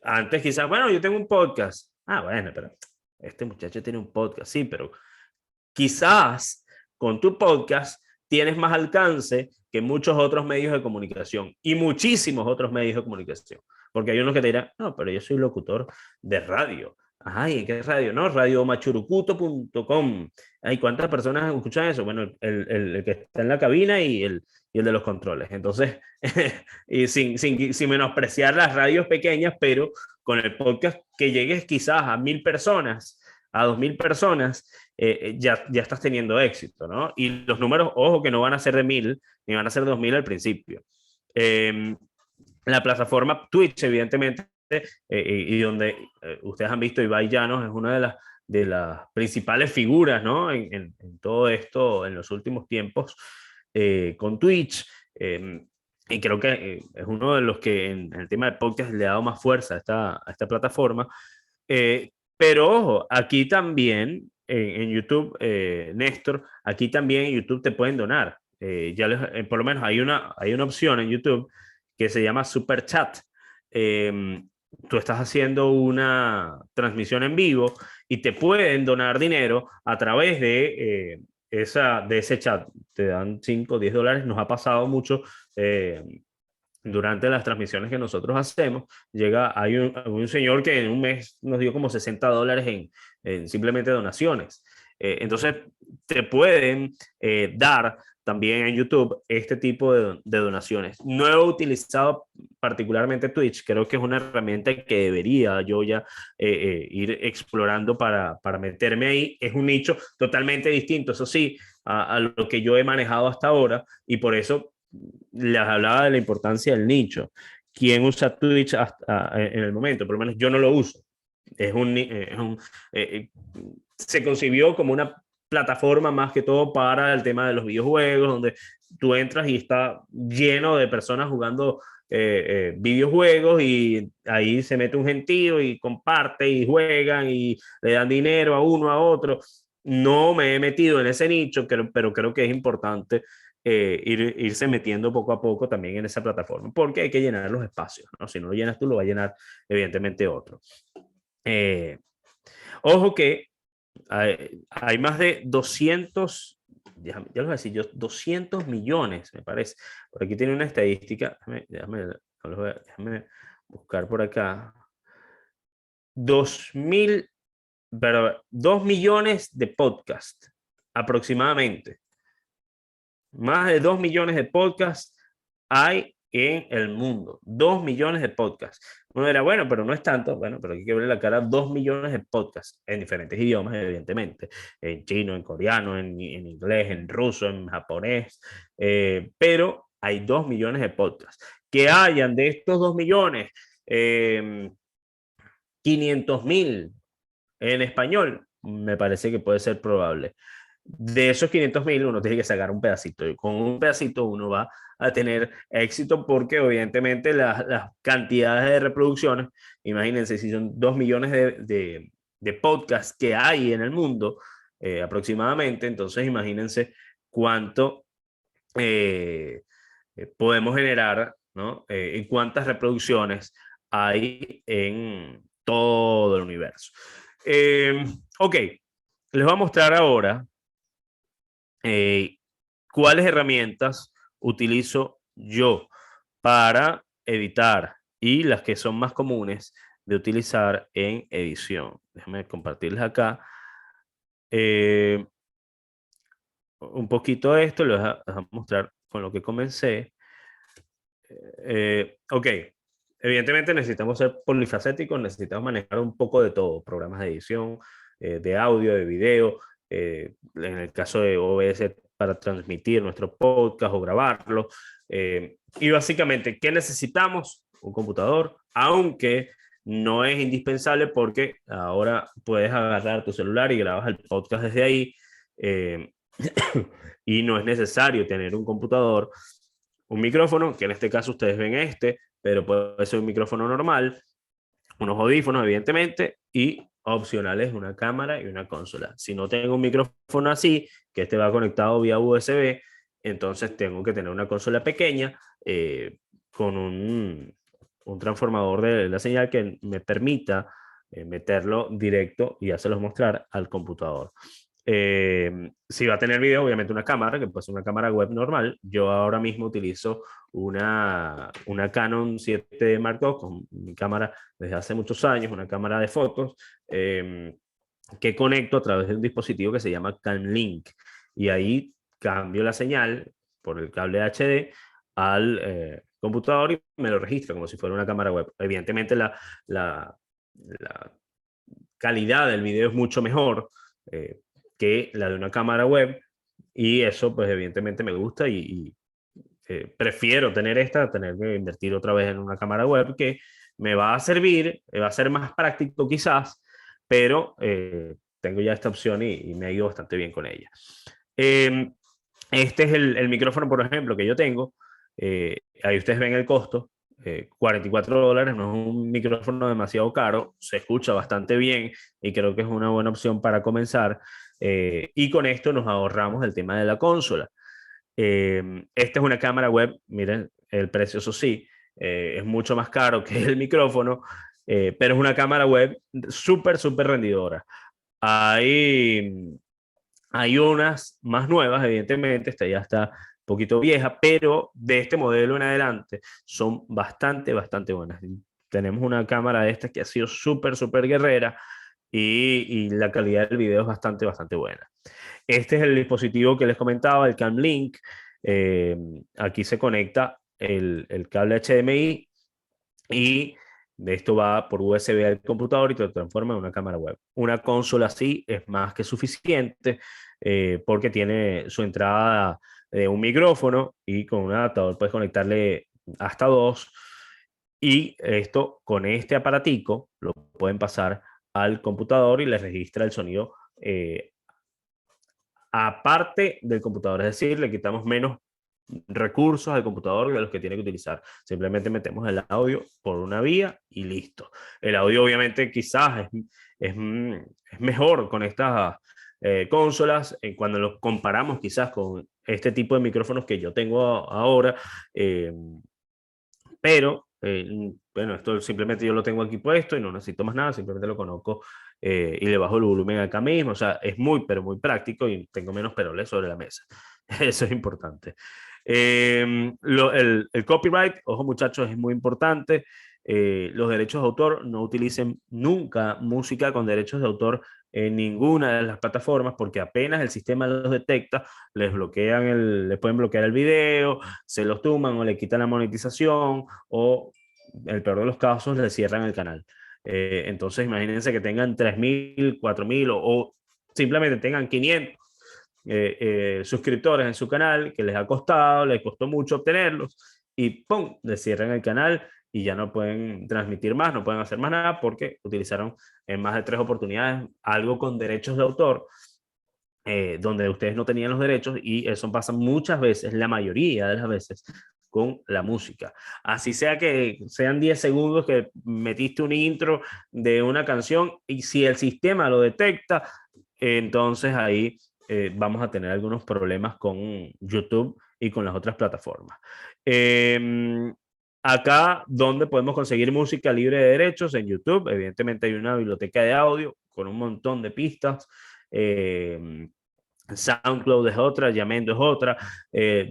antes quizás, bueno, yo tengo un podcast. Ah, bueno, pero este muchacho tiene un podcast, sí, pero quizás con tu podcast tienes más alcance que muchos otros medios de comunicación y muchísimos otros medios de comunicación. Porque hay unos que te dirán, no, pero yo soy locutor de radio. Ajá, ¿y en qué radio? No, radiomachurucuto.com. Ay, ¿cuántas personas escuchan eso? Bueno, el que está en la cabina y el de los controles. Entonces, y sin menospreciar las radios pequeñas, pero con el podcast que llegues quizás a 1.000 personas, a 2.000 personas, ya estás teniendo éxito, ¿no? Y los números, ojo, que no van a ser de 1.000, ni van a ser de 2.000 al principio. La plataforma Twitch, evidentemente, y donde ustedes han visto, Ibai Llanos es una de las principales figuras, ¿no? En todo esto en los últimos tiempos, con Twitch. Y creo que es uno de los que en el tema de podcast le ha dado más fuerza a esta plataforma. Pero ojo, aquí también en YouTube, Néstor, aquí también en YouTube te pueden donar. Por lo menos hay una opción en YouTube que se llama Super Chat. Tú estás haciendo una transmisión en vivo y te pueden donar dinero a través de ese chat. Te dan $5 o $10. Nos ha pasado mucho durante las transmisiones que nosotros hacemos. Hay un señor que en un mes nos dio como $60 en simplemente donaciones. Entonces, te pueden dar también en YouTube este tipo de donaciones. No he utilizado particularmente Twitch, creo que es una herramienta que debería yo ya ir explorando para meterme ahí. Es un nicho totalmente distinto, eso sí, a lo que yo he manejado hasta ahora, y por eso les hablaba de la importancia del nicho. ¿Quién usa Twitch en el momento? Por lo menos yo no lo uso. Eh, Se concibió como una plataforma más que todo para el tema de los videojuegos, donde tú entras y está lleno de personas jugando videojuegos, y ahí se mete un gentío y comparte y juegan y le dan dinero a uno, a otro. No me he metido en ese nicho, pero creo que es importante irse metiendo poco a poco también en esa plataforma, porque hay que llenar los espacios, ¿no? Si no lo llenas tú, lo va a llenar evidentemente otro. Ojo que hay más de 200, ya les voy a decir yo, 200 millones, me parece. Por aquí tiene una estadística, déjame buscar por acá. 2 millones de podcasts aproximadamente. Más de 2 millones de podcasts hay en el mundo. 2 millones de podcasts. Uno dirá, bueno, pero no es tanto. Bueno, pero hay que verle la cara a 2 millones de podcasts en diferentes idiomas, evidentemente. En chino, en coreano, en inglés, en ruso, en japonés. Pero hay 2 millones de podcasts. Que hayan de estos 2 millones, 500.000 en español, me parece que puede ser probable. De esos 500.000 uno tiene que sacar un pedacito y con un pedacito uno va a tener éxito porque evidentemente las cantidades de reproducciones, imagínense si son 2 millones de podcasts que hay en el mundo aproximadamente, entonces imagínense cuánto podemos generar, ¿no? Y cuántas reproducciones hay en todo el universo. Ok, les voy a mostrar ahora cuáles herramientas utilizo yo para editar y las que son más comunes de utilizar en edición. Déjenme compartirles acá un poquito de esto, les voy a mostrar con lo que comencé. Ok, evidentemente necesitamos ser polifacéticos, necesitamos manejar un poco de todo, programas de edición, de audio, de video, en el caso de OBS para transmitir nuestro podcast o grabarlo. Y básicamente, ¿qué necesitamos? Un computador, aunque no es indispensable porque ahora puedes agarrar tu celular y grabas el podcast desde ahí. Y no es necesario tener un computador, un micrófono, que en este caso ustedes ven este, pero puede ser un micrófono normal, unos audífonos evidentemente, y opcionales una cámara y una consola. Si no tengo un micrófono así, que este va conectado vía USB, entonces tengo que tener una consola pequeña con un transformador de la señal que me permita meterlo directo y hacerlos mostrar al computador. Si va a tener video, obviamente una cámara, que puede ser una cámara web normal. Yo ahora mismo utilizo una Canon 7D Mark II con mi cámara desde hace muchos años, una cámara de fotos, que conecto a través de un dispositivo que se llama CamLink. Y ahí cambio la señal por el cable HD al computador y me lo registra como si fuera una cámara web. Evidentemente la calidad del video es mucho mejor que la de una cámara web, y eso pues evidentemente me gusta y prefiero tener esta, tener que invertir otra vez en una cámara web que me va a servir, va a ser más práctico quizás, pero tengo ya esta opción y me ha ido bastante bien con ella. Este es el micrófono, por ejemplo, que yo tengo. Ahí ustedes ven el costo. $44, no es un micrófono demasiado caro, se escucha bastante bien y creo que es una buena opción para comenzar. Y con esto nos ahorramos el tema de la consola. Esta es una cámara web, miren, el precio, eso sí, es mucho más caro que el micrófono, pero es una cámara web súper, súper rendidora. Hay unas más nuevas, evidentemente, esta ya está un poquito vieja, pero de este modelo en adelante son bastante, bastante buenas. Tenemos una cámara de estas que ha sido súper, súper guerrera y la calidad del video es bastante, bastante buena. Este es el dispositivo que les comentaba, el CamLink. Aquí se conecta el cable HDMI y de esto va por USB al computador y te lo transforma en una cámara web. Una consola así es más que suficiente porque tiene su entrada de un micrófono y con un adaptador puedes conectarle hasta dos. Y esto con este aparatico lo pueden pasar al computador y les registra el sonido aparte del computador. Es decir, le quitamos menos recursos al computador de los que tiene que utilizar. Simplemente metemos el audio por una vía y listo. El audio obviamente quizás es mejor con estas consolas cuando lo comparamos quizás con este tipo de micrófonos que yo tengo ahora, pero bueno, esto simplemente yo lo tengo aquí puesto y no necesito más nada, simplemente lo conozco y le bajo el volumen acá mismo. O sea, es muy, pero muy práctico y tengo menos peroles sobre la mesa. Eso es importante. El copyright, ojo muchachos, es muy importante. Los derechos de autor, no utilicen nunca música con derechos de autor en ninguna de las plataformas, porque apenas el sistema los detecta, les pueden bloquear el video, se los tumban o le quitan la monetización, o en el peor de los casos, le cierran el canal. Entonces, imagínense que tengan 3.000, 4.000 o simplemente tengan 500 suscriptores en su canal, que les ha costado, les costó mucho obtenerlos, y ¡pum!, les cierran el canal y ya no pueden transmitir más, no pueden hacer más nada porque utilizaron en más de 3 oportunidades algo con derechos de autor, donde ustedes no tenían los derechos, y eso pasa muchas veces, la mayoría de las veces, con la música. Así sea que sean 10 segundos que metiste un intro de una canción, y si el sistema lo detecta, entonces ahí vamos a tener algunos problemas con YouTube y con las otras plataformas. Acá, donde podemos conseguir música libre de derechos, en YouTube, evidentemente hay una biblioteca de audio con un montón de pistas. SoundCloud es otra, Yamendo es otra,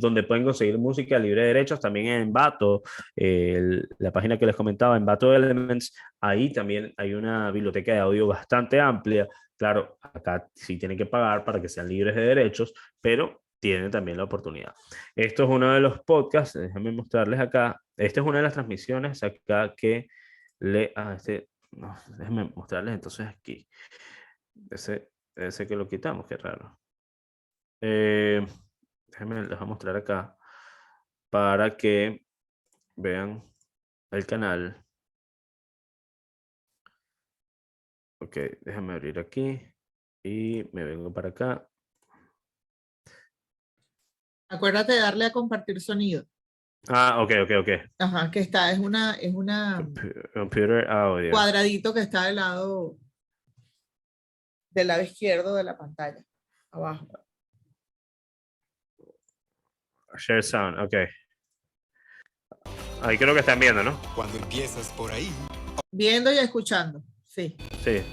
donde pueden conseguir música libre de derechos. También en Envato, la página que les comentaba, Envato Elements, ahí también hay una biblioteca de audio bastante amplia. Claro, acá sí tienen que pagar para que sean libres de derechos, pero tienen también la oportunidad. Esto es uno de los podcasts, déjenme mostrarles acá. Esta es una de las transmisiones acá que no, déjenme mostrarles entonces aquí. Ese que lo quitamos, qué raro. Déjenme, les voy a mostrar acá para que vean el canal. Ok, déjame abrir aquí y me vengo para acá. Acuérdate de darle a compartir sonido. Ah, ok. Ajá, que está, es una Computer audio. cuadradito que está del lado izquierdo de la pantalla, abajo. Share sound, ok. Ahí creo que están viendo, ¿no? Cuando empiezas por ahí. Viendo y escuchando, sí. Sí.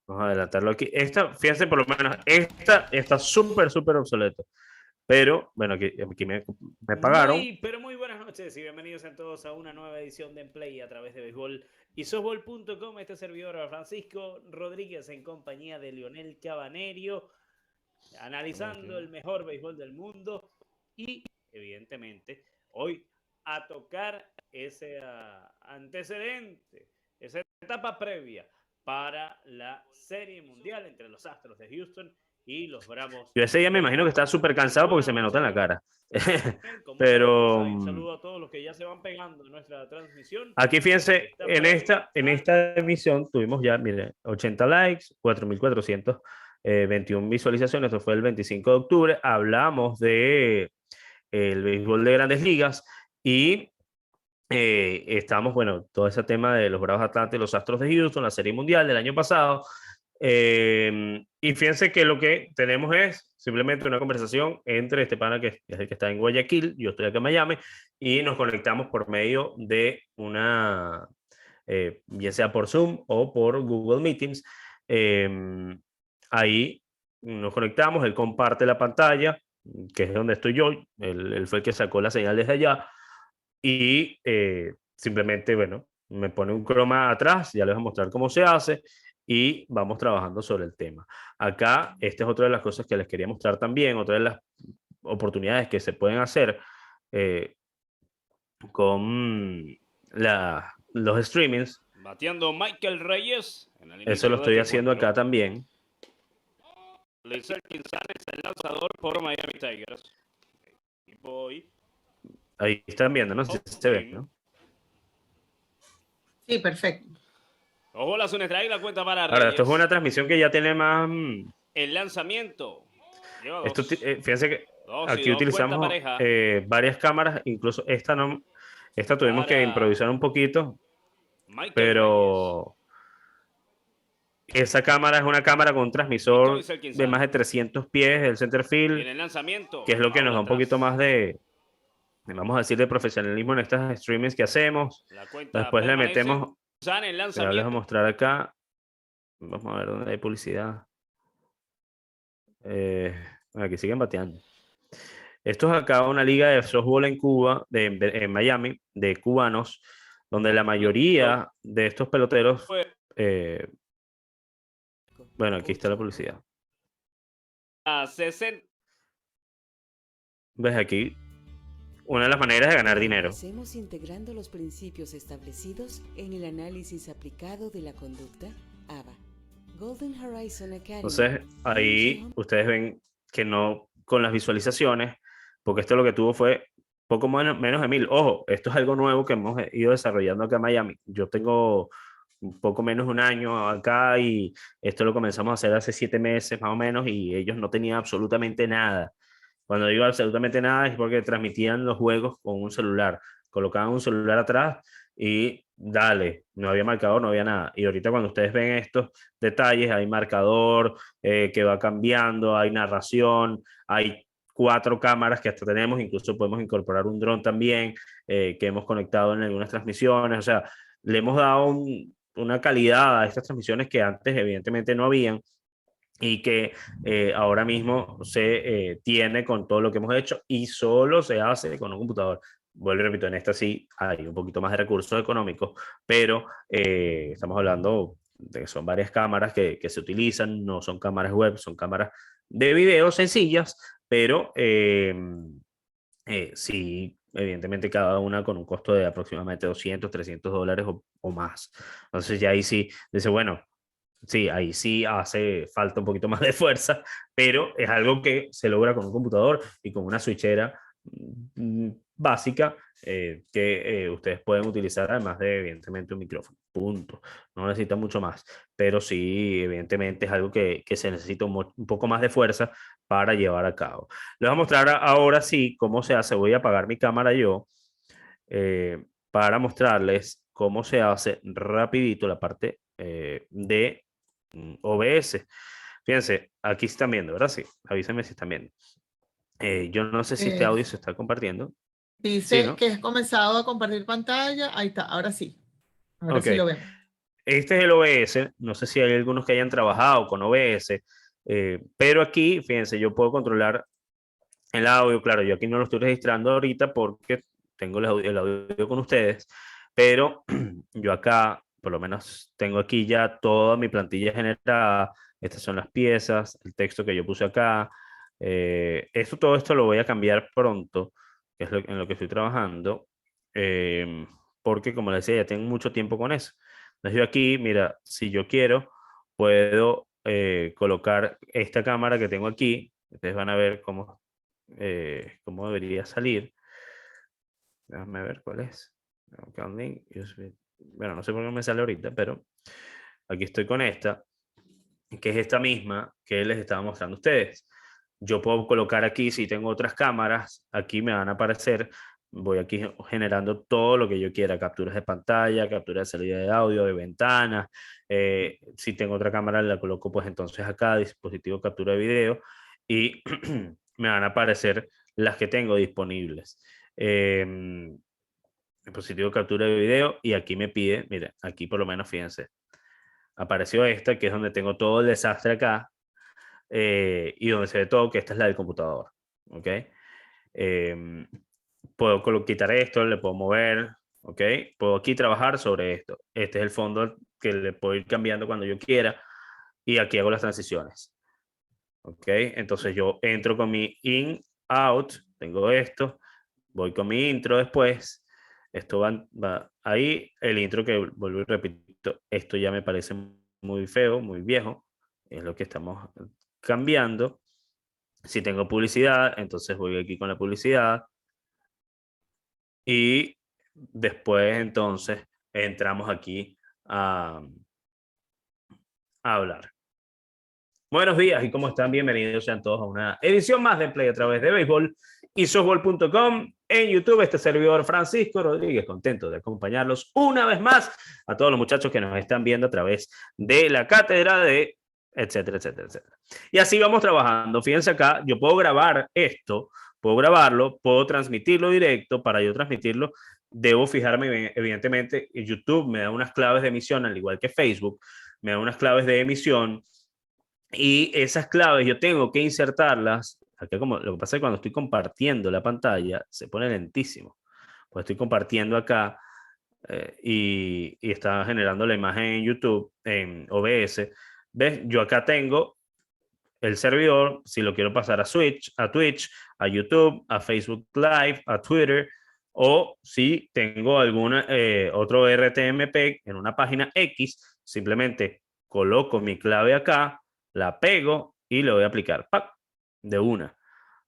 Vamos a adelantarlo aquí. Fíjense, por lo menos, esta está súper obsoleto. Pero, bueno, aquí me pagaron. Pero muy buenas noches y bienvenidos a todos a una nueva edición de En Play a través de béisbol y softball.com. Este servidor Francisco Rodríguez en compañía de Lionel Cabanerio, analizando el mejor béisbol del mundo y, evidentemente, hoy a tocar ese antecedente, esa etapa previa para la Serie Mundial entre los Astros de Houston y los Bravos. Yo ese día me imagino que estaba súper cansado porque se me nota en la cara. Pero un saludo a todos los que ya se van pegando en nuestra transmisión. Aquí fíjense, en esta emisión tuvimos ya, miren, 80 likes, 4.421 visualizaciones. Esto fue el 25 de octubre. Hablamos de el béisbol de Grandes Ligas y estamos, bueno, todo ese tema de los Bravos Atlantes y los Astros de Houston, la Serie Mundial del año pasado. Y fíjense que lo que tenemos es simplemente una conversación entre este pana que es el que está en Guayaquil, yo estoy acá en Miami, y nos conectamos por medio de ya sea por Zoom o por Google Meetings. Ahí nos conectamos, él comparte la pantalla, que es donde estoy yo, él fue el que sacó la señal desde allá, y simplemente, bueno, me pone un croma atrás, ya les voy a mostrar cómo se hace, y vamos trabajando sobre el tema. Acá, esta es otra de las cosas que les quería mostrar también, otra de las oportunidades que se pueden hacer con los streamings. Bateando Michael Reyes. Eso lo estoy haciendo acá también. Leiser Quiñones, el lanzador por Miami Tigers. Ahí están viendo, ¿no? Si se ve, ¿no? Sí, perfecto. Ojo, la Sunstrike y la cuenta para Reyes. Ahora, esto es una transmisión que ya tiene más... El lanzamiento. Esto, fíjense que aquí utilizamos varias cámaras, incluso esta tuvimos que improvisar un poquito, pero esa cámara es una cámara con un transmisor de más de 300 pies, el center field, que es lo que nos da un poquito más de vamos a decir, de profesionalismo en estas streamings que hacemos. La cuenta Después le permanece. metemos, Usan el ya les voy a lanzamiento. mostrar acá. Vamos a ver dónde hay publicidad. Aquí siguen bateando. Esto es acá una liga de softball en Cuba, en Miami, de cubanos, donde la mayoría de estos peloteros, bueno, aquí está la publicidad. A 60. ¿Ves aquí? Una de las maneras de ganar dinero. Hacemos integrando los principios establecidos en el análisis aplicado de la conducta ABA. Golden Horizon Academy. Entonces, ahí ustedes ven que no con las visualizaciones, porque esto lo que tuvo fue poco menos de 1000. Ojo, esto es algo nuevo que hemos ido desarrollando acá en Miami. Yo tengo un poco menos de un año acá y esto lo comenzamos a hacer hace 7 meses más o menos y ellos no tenían absolutamente nada. Cuando digo absolutamente nada es porque transmitían los juegos con un celular. Colocaban un celular atrás y dale, no había marcador, no había nada. Y ahorita cuando ustedes ven estos detalles, hay marcador que va cambiando, hay narración, hay 4 cámaras que hasta tenemos, incluso podemos incorporar un dron también que hemos conectado en algunas transmisiones. O sea, le hemos dado una calidad a estas transmisiones que antes evidentemente no habían y que ahora mismo se tiene con todo lo que hemos hecho y solo se hace con un computador. Vuelvo y repito, en esta sí hay un poquito más de recursos económicos, pero estamos hablando de que son varias cámaras que se utilizan, no son cámaras web, son cámaras de video sencillas, pero sí, evidentemente cada una con un costo de aproximadamente $200, $300 o más. Entonces ya ahí sí, dice, bueno, sí, ahí sí hace falta un poquito más de fuerza, pero es algo que se logra con un computador y con una switchera básica que ustedes pueden utilizar, además de, evidentemente, un micrófono. Punto. No necesita mucho más, pero sí, evidentemente, es algo que se necesita un poco más de fuerza para llevar a cabo. Les voy a mostrar ahora sí cómo se hace. Voy a apagar mi cámara yo para mostrarles cómo se hace rapidito la parte de OBS. Fíjense, aquí están viendo, ¿verdad? Sí, avísenme si están viendo. Yo no sé si este audio se está compartiendo. Dice Sí, ¿no? que has comenzado a compartir pantalla. Ahí está, ahora sí. Ahora Ok. sí lo vemos. Este es el OBS. No sé si hay algunos que hayan trabajado con OBS, pero aquí, fíjense, yo puedo controlar el audio. Claro, yo aquí no lo estoy registrando ahorita porque tengo el audio con ustedes, pero yo acá, por lo menos, tengo aquí ya toda mi plantilla generada. Estas son las piezas, el texto que yo puse acá. Todo esto lo voy a cambiar pronto, que es en lo que estoy trabajando, porque como les decía, ya tengo mucho tiempo con eso. Entonces yo aquí, mira, si yo quiero, puedo colocar esta cámara que tengo aquí. Ustedes van a ver cómo debería salir. Déjame ver cuál es. Bueno, no sé por qué me sale ahorita, pero aquí estoy con esta, que es esta misma que les estaba mostrando a ustedes. Yo puedo colocar aquí, si tengo otras cámaras, aquí me van a aparecer, voy aquí generando todo lo que yo quiera, capturas de pantalla, capturas de salida de audio, de ventanas. Si tengo otra cámara, la coloco pues entonces acá, dispositivo captura de video, y me van a aparecer las que tengo disponibles. Dispositivo captura de video, y aquí me pide, mira, aquí por lo menos fíjense, apareció esta, que es donde tengo todo el desastre acá, y donde se ve todo, que esta es la del computador. ¿Ok? Puedo quitar esto, le puedo mover. ¿Ok? Puedo aquí trabajar sobre esto. Este es el fondo que le puedo ir cambiando cuando yo quiera, y aquí hago las transiciones. ¿Ok? Entonces yo entro con mi in, out, tengo esto, voy con mi intro después. Esto va ahí, el intro que vuelvo y repito, esto ya me parece muy feo, muy viejo, es lo que estamos cambiando. Si tengo publicidad, entonces voy aquí con la publicidad y después entonces entramos aquí a hablar. Buenos días, ¿y cómo están? Bienvenidos sean todos a una edición más de Play a través de béisbol y softball.com. En YouTube, este servidor Francisco Rodríguez, contento de acompañarlos una vez más a todos los muchachos que nos están viendo a través de la cátedra de etcétera, etcétera, etcétera. Y así vamos trabajando. Fíjense acá, yo puedo grabar esto puedo grabarlo, puedo transmitirlo directo. Para yo transmitirlo, debo fijarme, evidentemente, YouTube me da unas claves de emisión, al igual que Facebook, me da unas claves de emisión, y esas claves yo tengo que insertarlas. Acá como, lo que pasa es que cuando estoy compartiendo la pantalla se pone lentísimo, pues estoy compartiendo acá y está generando la imagen en YouTube, en OBS. ¿Ves? Yo acá tengo el servidor, si lo quiero pasar a Twitch, a YouTube, a Facebook Live, a Twitter, o si tengo alguna otro RTMP en una página X, simplemente coloco mi clave acá, la pego y le voy a aplicar ¡pac! De una.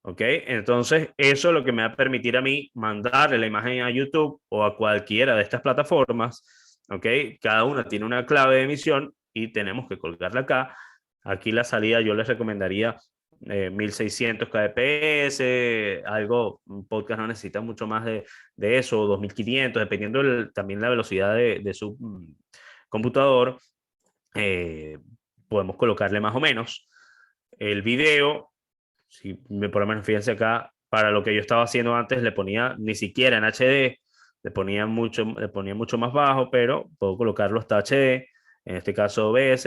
¿Ok? Entonces, eso es lo que me va a permitir a mí mandarle la imagen a YouTube o a cualquiera de estas plataformas. ¿Ok? Cada una tiene una clave de emisión y tenemos que colgarla acá. Aquí la salida yo les recomendaría 1600 kbps, algo, un podcast no necesita mucho más de eso, 2500, dependiendo también la velocidad de su computador. Podemos colocarle más o menos. El video, si por lo menos fíjense acá, para lo que yo estaba haciendo antes le ponía ni siquiera en HD, le ponía mucho más bajo, pero puedo colocarlo hasta HD, en este caso OBS,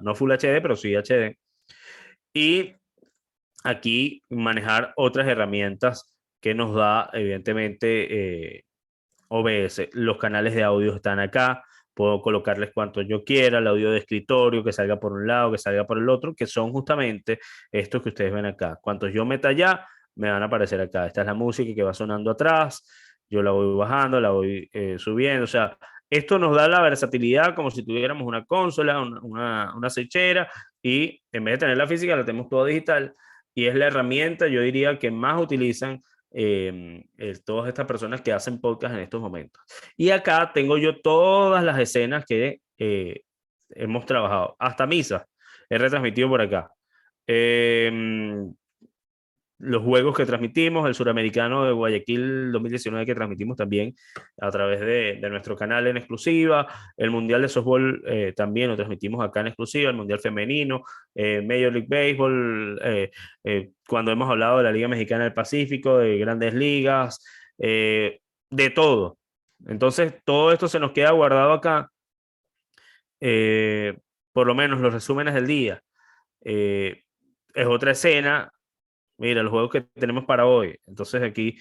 no Full HD, pero sí HD. Y aquí manejar otras herramientas que nos da, evidentemente, OBS. Los canales de audio están acá. Puedo colocarles cuanto yo quiera, el audio de escritorio, que salga por un lado, que salga por el otro, que son justamente estos que ustedes ven acá. Cuantos yo meta allá, me van a aparecer acá. Esta es la música que va sonando atrás. Yo la voy bajando, la voy subiendo. O sea, esto nos da la versatilidad como si tuviéramos una consola, una switchera, y en vez de tener la física, la tenemos todo digital. Y es la herramienta, yo diría, que más utilizan todas estas personas que hacen podcast en estos momentos. Y acá tengo yo todas las escenas que hemos trabajado, hasta misa he retransmitido por acá. Los juegos que transmitimos, el suramericano de Guayaquil 2019 que transmitimos también a través de nuestro canal en exclusiva, el mundial de softball también lo transmitimos acá en exclusiva, el mundial femenino, Major League Baseball, cuando hemos hablado de la Liga Mexicana del Pacífico, de grandes ligas, de todo. Entonces todo esto se nos queda guardado acá, por lo menos los resúmenes del día. Es otra escena. Mira, los juegos que tenemos para hoy. Entonces aquí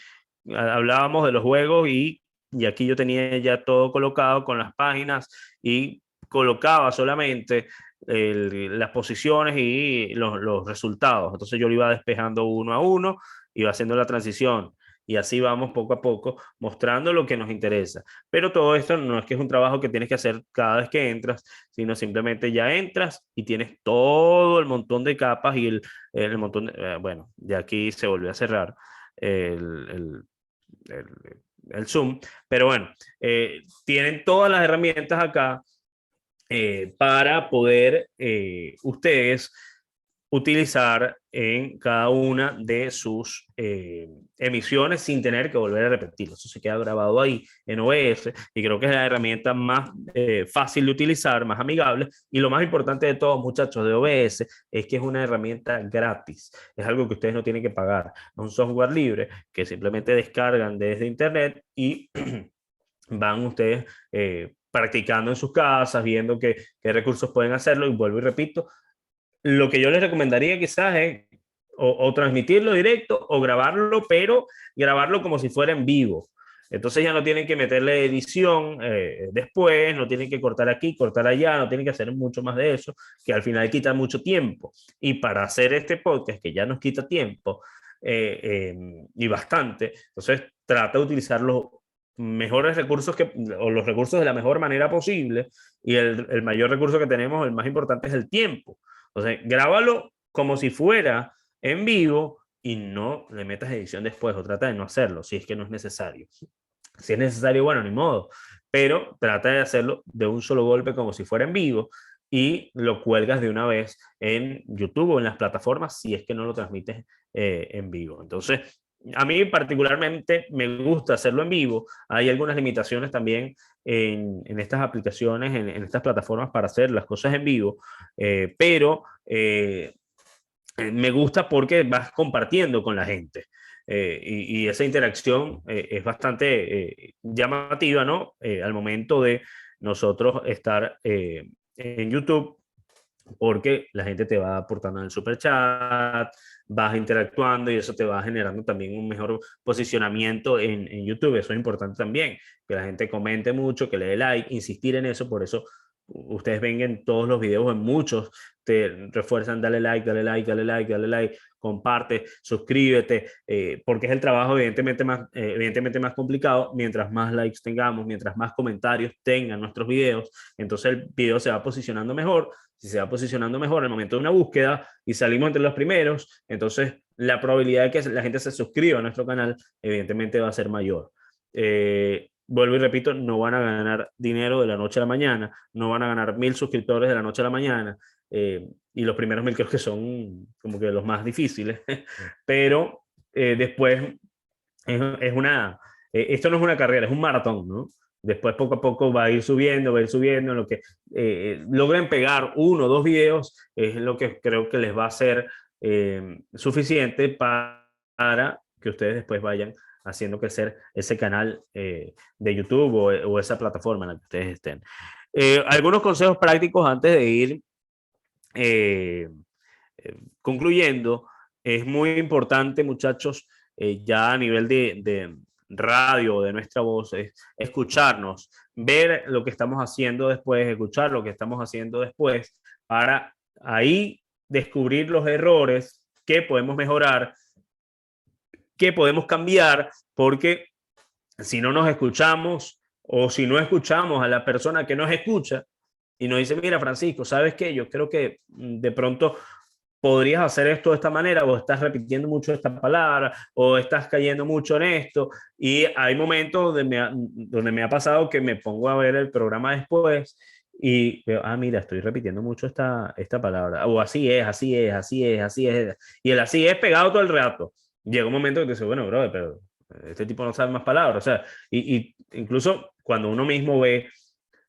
hablábamos de los juegos y aquí yo tenía ya todo colocado con las páginas y colocaba solamente las posiciones y los resultados. Entonces yo lo iba despejando uno a uno, iba haciendo la transición y así vamos poco a poco mostrando lo que nos interesa. Pero todo esto no es que es un trabajo que tienes que hacer cada vez que entras, sino simplemente ya entras y tienes todo el montón de capas y el montón de, bueno, ya aquí se volvió a cerrar el, el, el Zoom, pero bueno, tienen todas las herramientas acá para poder ustedes utilizar en cada una de sus emisiones sin tener que volver a repetirlo. Eso se queda grabado ahí en OBS y creo que es la herramienta más fácil de utilizar, más amigable, y lo más importante de todo, muchachos, de OBS es que es una herramienta gratis. Es algo que ustedes no tienen que pagar. Es un software libre que simplemente descargan desde internet y van ustedes practicando en sus casas, viendo qué recursos pueden hacerlo, y vuelvo y repito, lo que yo les recomendaría quizás es o transmitirlo directo o grabarlo, pero grabarlo como si fuera en vivo. Entonces ya no tienen que meterle edición después, no tienen que cortar aquí, cortar allá, no tienen que hacer mucho más de eso, que al final quita mucho tiempo. Y para hacer este podcast, que ya nos quita tiempo y bastante, entonces trata de utilizar los mejores recursos o los recursos de la mejor manera posible, y el mayor recurso que tenemos, el más importante, es el tiempo. Entonces, grábalo como si fuera en vivo y no le metas edición después, o trata de no hacerlo si es que no es necesario. Si es necesario, bueno, ni modo, pero trata de hacerlo de un solo golpe como si fuera en vivo y lo cuelgas de una vez en YouTube o en las plataformas si es que no lo transmites en vivo. Entonces, a mí particularmente me gusta hacerlo en vivo. Hay algunas limitaciones también en estas aplicaciones, en estas plataformas para hacer las cosas en vivo, pero me gusta porque vas compartiendo con la gente. y esa interacción es bastante llamativa, ¿no? Al momento de nosotros estar en YouTube, porque la gente te va aportando en el super chat, vas interactuando y eso te va generando también un mejor posicionamiento en YouTube. Eso es importante también, que la gente comente mucho, que le dé like, insistir en eso. Por eso ustedes ven en todos los videos, en muchos, te refuerzan, dale like, dale like, dale like, dale like, comparte, suscríbete, porque es el trabajo evidentemente más complicado. Mientras más likes tengamos, mientras más comentarios tengan nuestros videos, entonces el video se va posicionando mejor. Si se va posicionando mejor al momento de una búsqueda y salimos entre los primeros, entonces la probabilidad de que la gente se suscriba a nuestro canal evidentemente va a ser mayor. Vuelvo y repito, no van a ganar dinero de la noche a la mañana, no van a ganar 1000 suscriptores de la noche a la mañana, y los primeros 1000 creo que son como que los más difíciles, pero después esto no es una carrera, es un maratón, ¿no? Después poco a poco va a ir subiendo, en lo que logren pegar 1 o 2 videos, es lo que creo que les va a ser suficiente para que ustedes después vayan haciendo crecer ese canal de YouTube o esa plataforma en la que ustedes estén. Algunos consejos prácticos antes de ir concluyendo. Es muy importante, muchachos, ya a nivel de radio, de nuestra voz, es escucharnos, ver lo que estamos haciendo después, escuchar lo que estamos haciendo después, para ahí descubrir los errores que podemos mejorar, que podemos cambiar, porque si no nos escuchamos o si no escuchamos a la persona que nos escucha y nos dice, mira, Francisco, ¿sabes qué? Yo creo que de pronto podrías hacer esto de esta manera, o estás repitiendo mucho esta palabra, o estás cayendo mucho en esto. Y hay momentos donde me ha pasado que me pongo a ver el programa después y veo, mira, estoy repitiendo mucho esta palabra, o así es, así es, así es, así es. Y el así es pegado todo el rato. Llega un momento que te dice, bueno, brother, pero este tipo no sabe más palabras. O sea, y incluso cuando uno mismo ve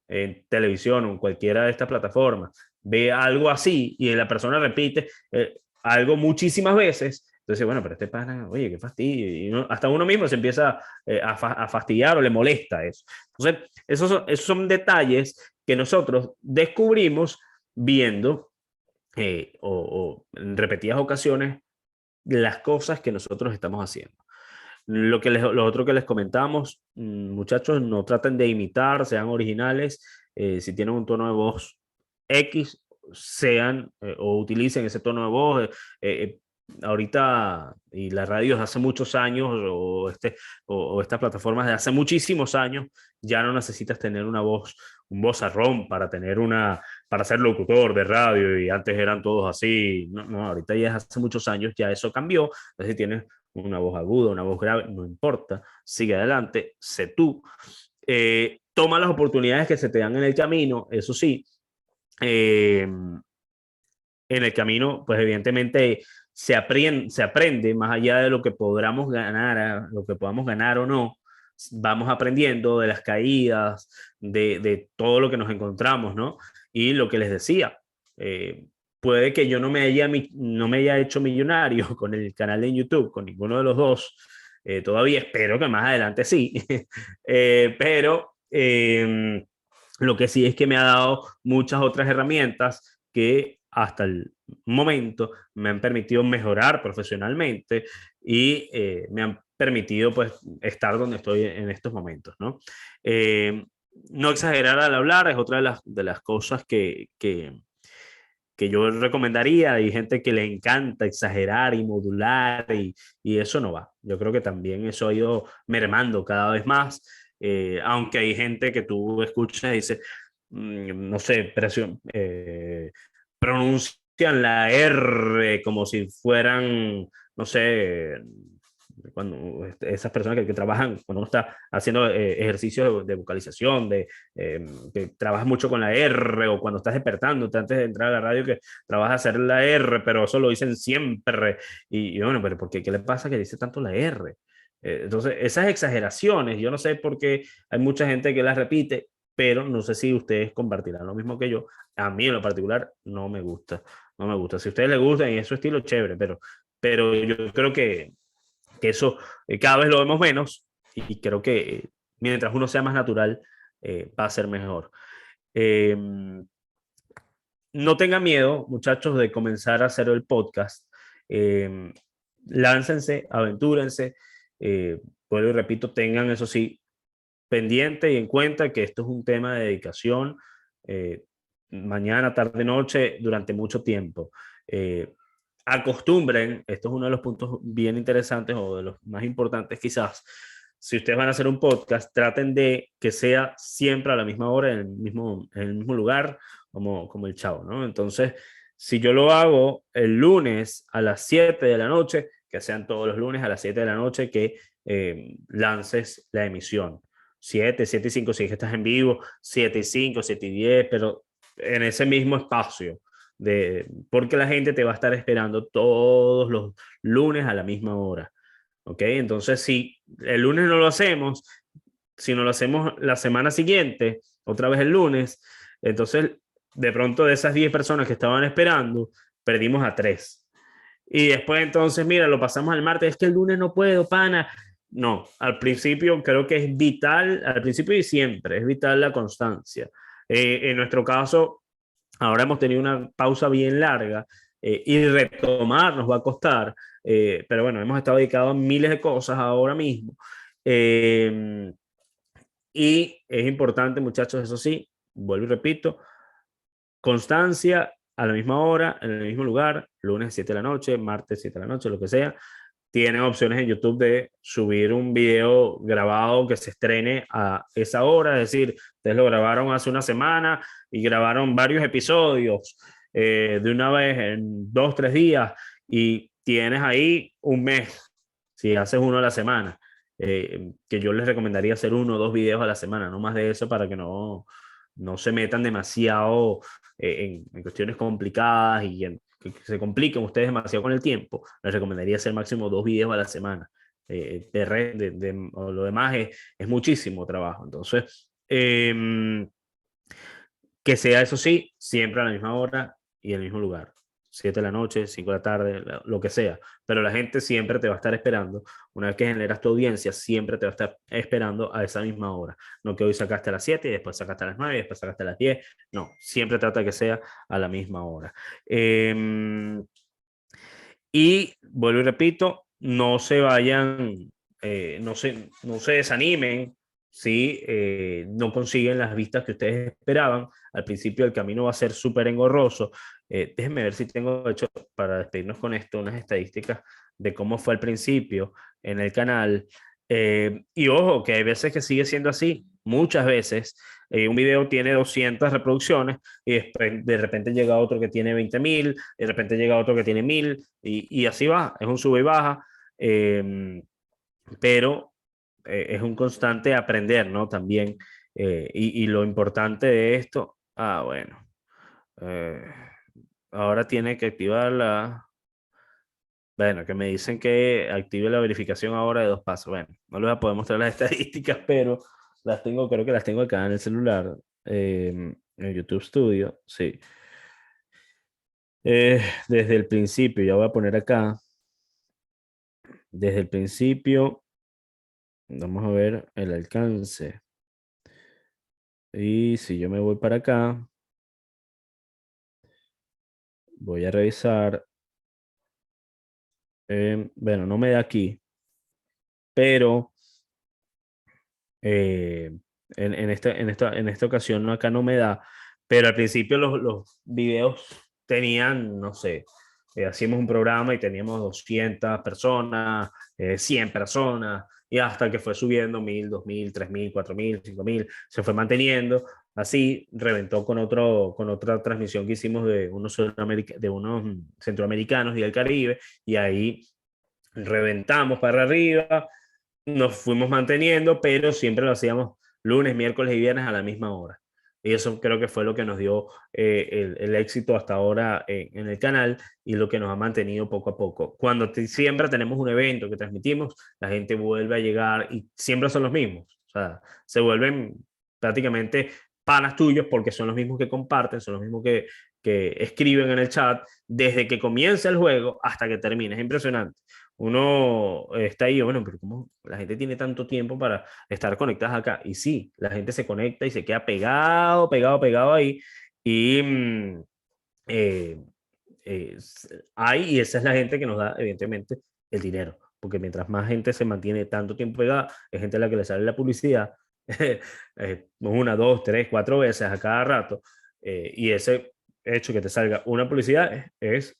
en televisión o en cualquiera de estas plataformas, ve algo así y la persona repite algo muchísimas veces, entonces, bueno, pero este pana, oye, qué fastidio. Y hasta uno mismo se empieza a fastidiar o le molesta eso. Entonces, esos son detalles que nosotros descubrimos viendo o en repetidas ocasiones las cosas que nosotros estamos haciendo. Lo otro que les comentamos, muchachos, no traten de imitar, sean originales. Si tienen un tono de voz X, sean o utilicen ese tono de voz. Ahorita, y las radios de hace muchos años, o estas plataformas de hace muchísimos años, ya no necesitas tener un vozarrón para ser locutor de radio, y antes eran todos así. No, ahorita ya hace muchos años ya eso cambió. Entonces, si tienes una voz aguda, una voz grave, no importa, sigue adelante, sé tú. Toma las oportunidades que se te dan en el camino, eso sí. En el camino, pues evidentemente se aprende más allá de lo que podamos ganar, lo que podamos ganar o no. Vamos aprendiendo de las caídas, de todo lo que nos encontramos, ¿no? Y lo que les decía, puede que yo no me haya hecho millonario con el canal de YouTube, con ninguno de los dos. Todavía espero que más adelante sí. Pero lo que sí es que me ha dado muchas otras herramientas que hasta el momento me han permitido mejorar profesionalmente y me han permitido, pues, estar donde estoy en estos momentos, ¿no? No exagerar al hablar es otra de las cosas que yo recomendaría. Hay gente que le encanta exagerar y modular, y eso no va. Yo creo que también eso ha ido mermando cada vez más, aunque hay gente que tú escuchas y dices, no sé, pronuncian la R como si fueran, no sé, cuando esas personas que trabajan, cuando uno está haciendo ejercicios de vocalización, que trabajas mucho con la R, o cuando estás despertando antes de entrar a la radio, que trabajas hacer la R, pero eso lo dicen siempre. Y bueno, pero ¿por qué? ¿Qué le pasa que dice tanto la R? Entonces, esas exageraciones, yo no sé por qué hay mucha gente que las repite, pero no sé si ustedes compartirán lo mismo que yo. A mí en lo particular no me gusta. No me gusta. Si a ustedes les gusta y es su estilo, chévere, pero yo creo que que eso cada vez lo vemos menos y creo que mientras uno sea más natural, va a ser mejor. No tengan miedo, muchachos, de comenzar a hacer el podcast. Láncense, aventúrense. Vuelvo y repito, tengan eso sí pendiente y en cuenta que esto es un tema de dedicación mañana, tarde, noche, durante mucho tiempo. Acostumbren, esto es uno de los puntos bien interesantes o de los más importantes quizás. Si ustedes van a hacer un podcast, traten de que sea siempre a la misma hora, en el mismo lugar, como el Chavo, ¿no? Entonces, si yo lo hago el lunes a las 7 de la noche, que sean todos los lunes a las 7 de la noche que lances la emisión. 7, 7 y 5, si es que estás en vivo, 7 y 5, 7 y 10, pero en ese mismo espacio, porque la gente te va a estar esperando todos los lunes a la misma hora. ¿Ok? Entonces, si el lunes no lo hacemos, si no lo hacemos la semana siguiente, otra vez el lunes, entonces de pronto de esas 10 personas que estaban esperando, perdimos a 3. Y después entonces, mira, lo pasamos al martes, es que el lunes no puedo, pana. No, al principio creo que es vital, al principio y siempre, es vital la constancia. En nuestro caso, ahora hemos tenido una pausa bien larga y retomar nos va a costar, pero bueno, hemos estado dedicados a miles de cosas ahora mismo. Y es importante, muchachos, eso sí, vuelvo y repito, constancia a la misma hora, en el mismo lugar, lunes 7 de la noche, martes 7 de la noche, lo que sea. Tienen opciones en YouTube de subir un video grabado que se estrene a esa hora, es decir, ustedes lo grabaron hace una semana y grabaron varios episodios de una vez en 2, 3 días y tienes ahí un mes, si haces uno a la semana, que yo les recomendaría hacer 1 o 2 videos a la semana, no más de eso para que no se metan demasiado en cuestiones complicadas y que se compliquen ustedes demasiado con el tiempo. Les recomendaría hacer máximo 2 videos a la semana. O lo demás es muchísimo trabajo. Entonces, que sea eso sí, siempre a la misma hora y en el mismo lugar. 7 de la noche, 5 de la tarde, lo que sea. Pero la gente siempre te va a estar esperando. Una vez que generas tu audiencia, siempre te va a estar esperando a esa misma hora. No que hoy sacaste a las 7 y después sacaste a las 9 y después sacaste a las 10. No, siempre trata de que sea a la misma hora. Y vuelvo y repito, no se vayan, no se desanimen si no consiguen las vistas que ustedes esperaban. Al principio el camino va a ser súper engorroso. Déjenme ver si tengo hecho, para despedirnos con esto, unas estadísticas de cómo fue al principio en el canal. Y ojo, que hay veces que sigue siendo así. Muchas veces un video tiene 200 reproducciones y después, de repente llega otro que tiene 20.000, de repente llega otro que tiene 1.000 y así va. Es un sube y baja. Pero es un constante aprender, ¿no? También. Y lo importante de esto, bueno, ahora tiene que activar bueno, que me dicen que active la verificación ahora de 2 pasos. Bueno, no les voy a poder mostrar las estadísticas, pero creo que las tengo acá en el celular, en YouTube Studio, sí. Desde el principio, ya voy a poner acá, desde el principio, vamos a ver el alcance. Y si yo me voy para acá, voy a revisar. Bueno, no me da aquí, pero en esta ocasión acá no me da, pero al principio los videos tenían, no sé, hacíamos un programa y teníamos 200 personas, 100 personas, y hasta que fue subiendo 1.000, 2.000, 3.000, 4.000, 5.000, se fue manteniendo. Así reventó con otra transmisión que hicimos de unos centroamericanos y del Caribe, y ahí reventamos para arriba, nos fuimos manteniendo, pero siempre lo hacíamos lunes, miércoles y viernes a la misma hora. Y eso creo que fue lo que nos dio el éxito hasta ahora en el canal y lo que nos ha mantenido poco a poco. Cuando siempre tenemos un evento que transmitimos, la gente vuelve a llegar y siempre son los mismos. O sea, se vuelven prácticamente panas tuyos porque son los mismos que comparten, son los mismos que escriben en el chat desde que comienza el juego hasta que termina. Es impresionante. Uno está ahí, bueno, pero ¿cómo la gente tiene tanto tiempo para estar conectadas acá? Y sí, la gente se conecta y se queda pegado ahí. Y eh, hay, y esa es la gente que nos da, evidentemente, el dinero. Porque mientras más gente se mantiene tanto tiempo pegada, es gente a la que le sale la publicidad una, dos, tres, cuatro veces a cada rato. Y ese hecho que te salga una publicidad es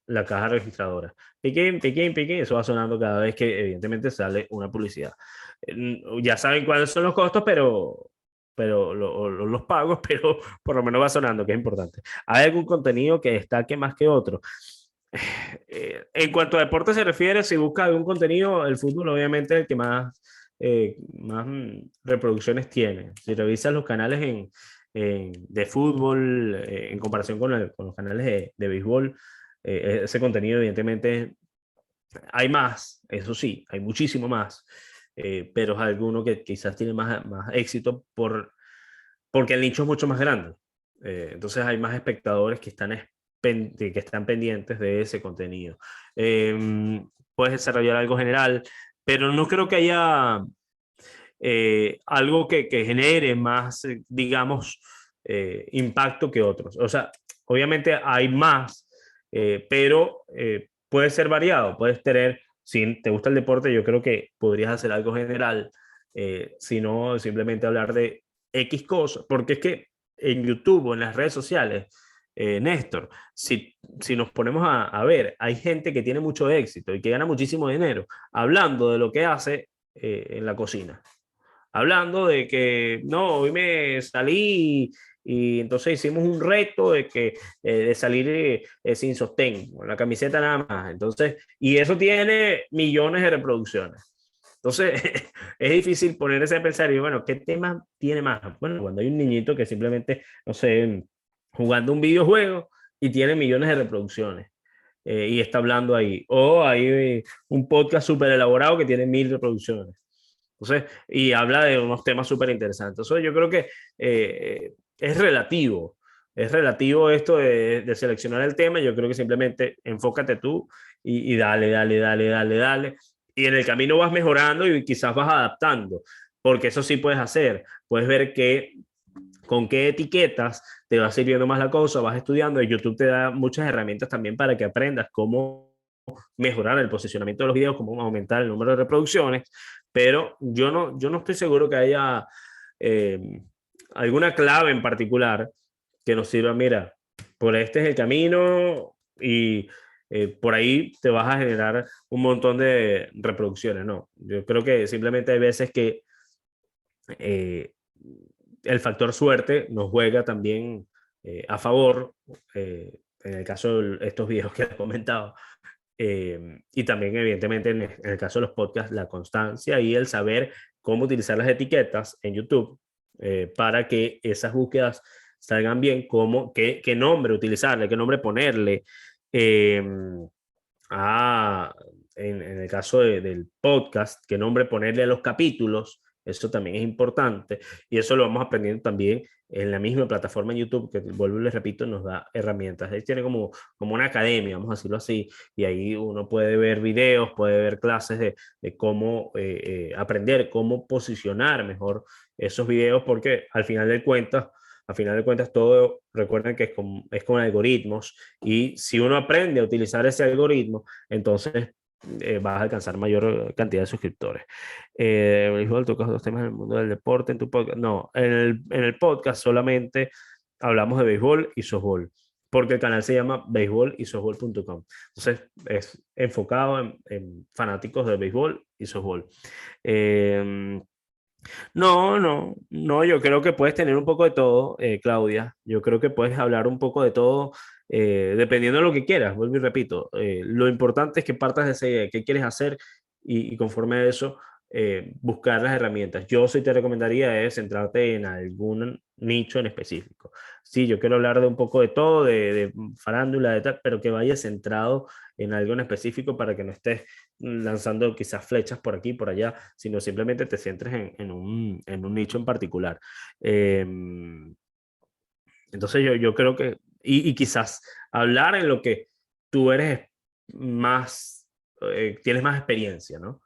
la caja registradora. Piquín, piquín, piquín, eso va sonando cada vez que evidentemente sale una publicidad. Ya saben cuáles son los costos, pero los pagos, pero por lo menos va sonando, que es importante. ¿Hay algún contenido que destaque más que otro? En cuanto a deporte se refiere, si busca algún contenido, el fútbol obviamente es el que más reproducciones tiene. Si revisas los canales de fútbol en comparación con los canales de béisbol, ese contenido evidentemente hay más, eso sí, hay muchísimo más, pero es alguno que quizás tiene más éxito porque el nicho es mucho más grande. Entonces hay más espectadores que están pendientes de ese contenido. Puedes desarrollar algo general, pero no creo que haya algo que genere más, digamos, impacto que otros. O sea, obviamente hay más, pero puede ser variado. Puedes tener, si te gusta el deporte, yo creo que podrías hacer algo general, si no simplemente hablar de X cosas, porque es que en YouTube o en las redes sociales, Néstor, si nos ponemos a ver, hay gente que tiene mucho éxito y que gana muchísimo dinero hablando de lo que hace en la cocina. Hablando de que, no, hoy me salí y entonces hicimos un reto de salir sin sostén, con la camiseta nada más. Entonces, y eso tiene millones de reproducciones. Entonces, es difícil ponerse a pensar y bueno, ¿qué tema tiene más? Bueno, cuando hay un niñito que simplemente, no sé, jugando un videojuego y tiene millones de reproducciones y está hablando ahí. O hay un podcast súper elaborado que tiene 1000 reproducciones. Entonces, y habla de unos temas súper interesantes. Entonces, yo creo que es relativo. Es relativo esto de seleccionar el tema. Yo creo que simplemente enfócate tú y dale, dale, dale, dale, dale. Y en el camino vas mejorando y quizás vas adaptando, porque eso sí puedes hacer. Puedes ver con qué etiquetas te va sirviendo más la cosa, vas estudiando y YouTube te da muchas herramientas también para que aprendas cómo mejorar el posicionamiento de los videos, cómo aumentar el número de reproducciones, pero yo no estoy seguro que haya eh, alguna clave en particular que nos sirva, mira, por este es el camino y por ahí te vas a generar un montón de reproducciones, no. Yo creo que simplemente hay veces que eh, el factor suerte nos juega también a favor, en el caso de estos videos que he comentado, y también, evidentemente, en el caso de los podcasts, la constancia y el saber cómo utilizar las etiquetas en YouTube para que esas búsquedas salgan bien, qué nombre utilizarle, qué nombre ponerle. Eh, en el caso del podcast, qué nombre ponerle a los capítulos, eso también es importante. Y eso lo vamos aprendiendo también en la misma plataforma en YouTube, que vuelvo y les repito, nos da herramientas. Ahí tiene como una academia, vamos a decirlo así, y ahí uno puede ver videos, puede ver clases de cómo aprender, cómo posicionar mejor esos videos, porque al final de cuentas todo, recuerden que es con algoritmos, y si uno aprende a utilizar ese algoritmo, entonces vas a alcanzar mayor cantidad de suscriptores. Béisbol, tocas dos temas en el mundo del deporte en tu podcast. No, en el podcast solamente hablamos de béisbol y softball, porque el canal se llama béisbolysoftball.com. Entonces es enfocado en fanáticos de béisbol y softball. No, yo creo que puedes tener un poco de todo, Claudia. Yo creo que puedes hablar un poco de todo, dependiendo de lo que quieras, vuelvo y repito. Lo importante es que partas de esa idea, qué quieres hacer y conforme a eso, buscar las herramientas. Yo sí te recomendaría es centrarte en algún nicho en específico. Sí, yo quiero hablar de un poco de todo, de farándula, de tal, pero que vaya centrado en algo en específico para que no estés lanzando quizás flechas por aquí y por allá, sino simplemente te centres en un nicho en particular. Entonces yo creo que y quizás hablar en lo que tú eres más, tienes más experiencia, ¿no?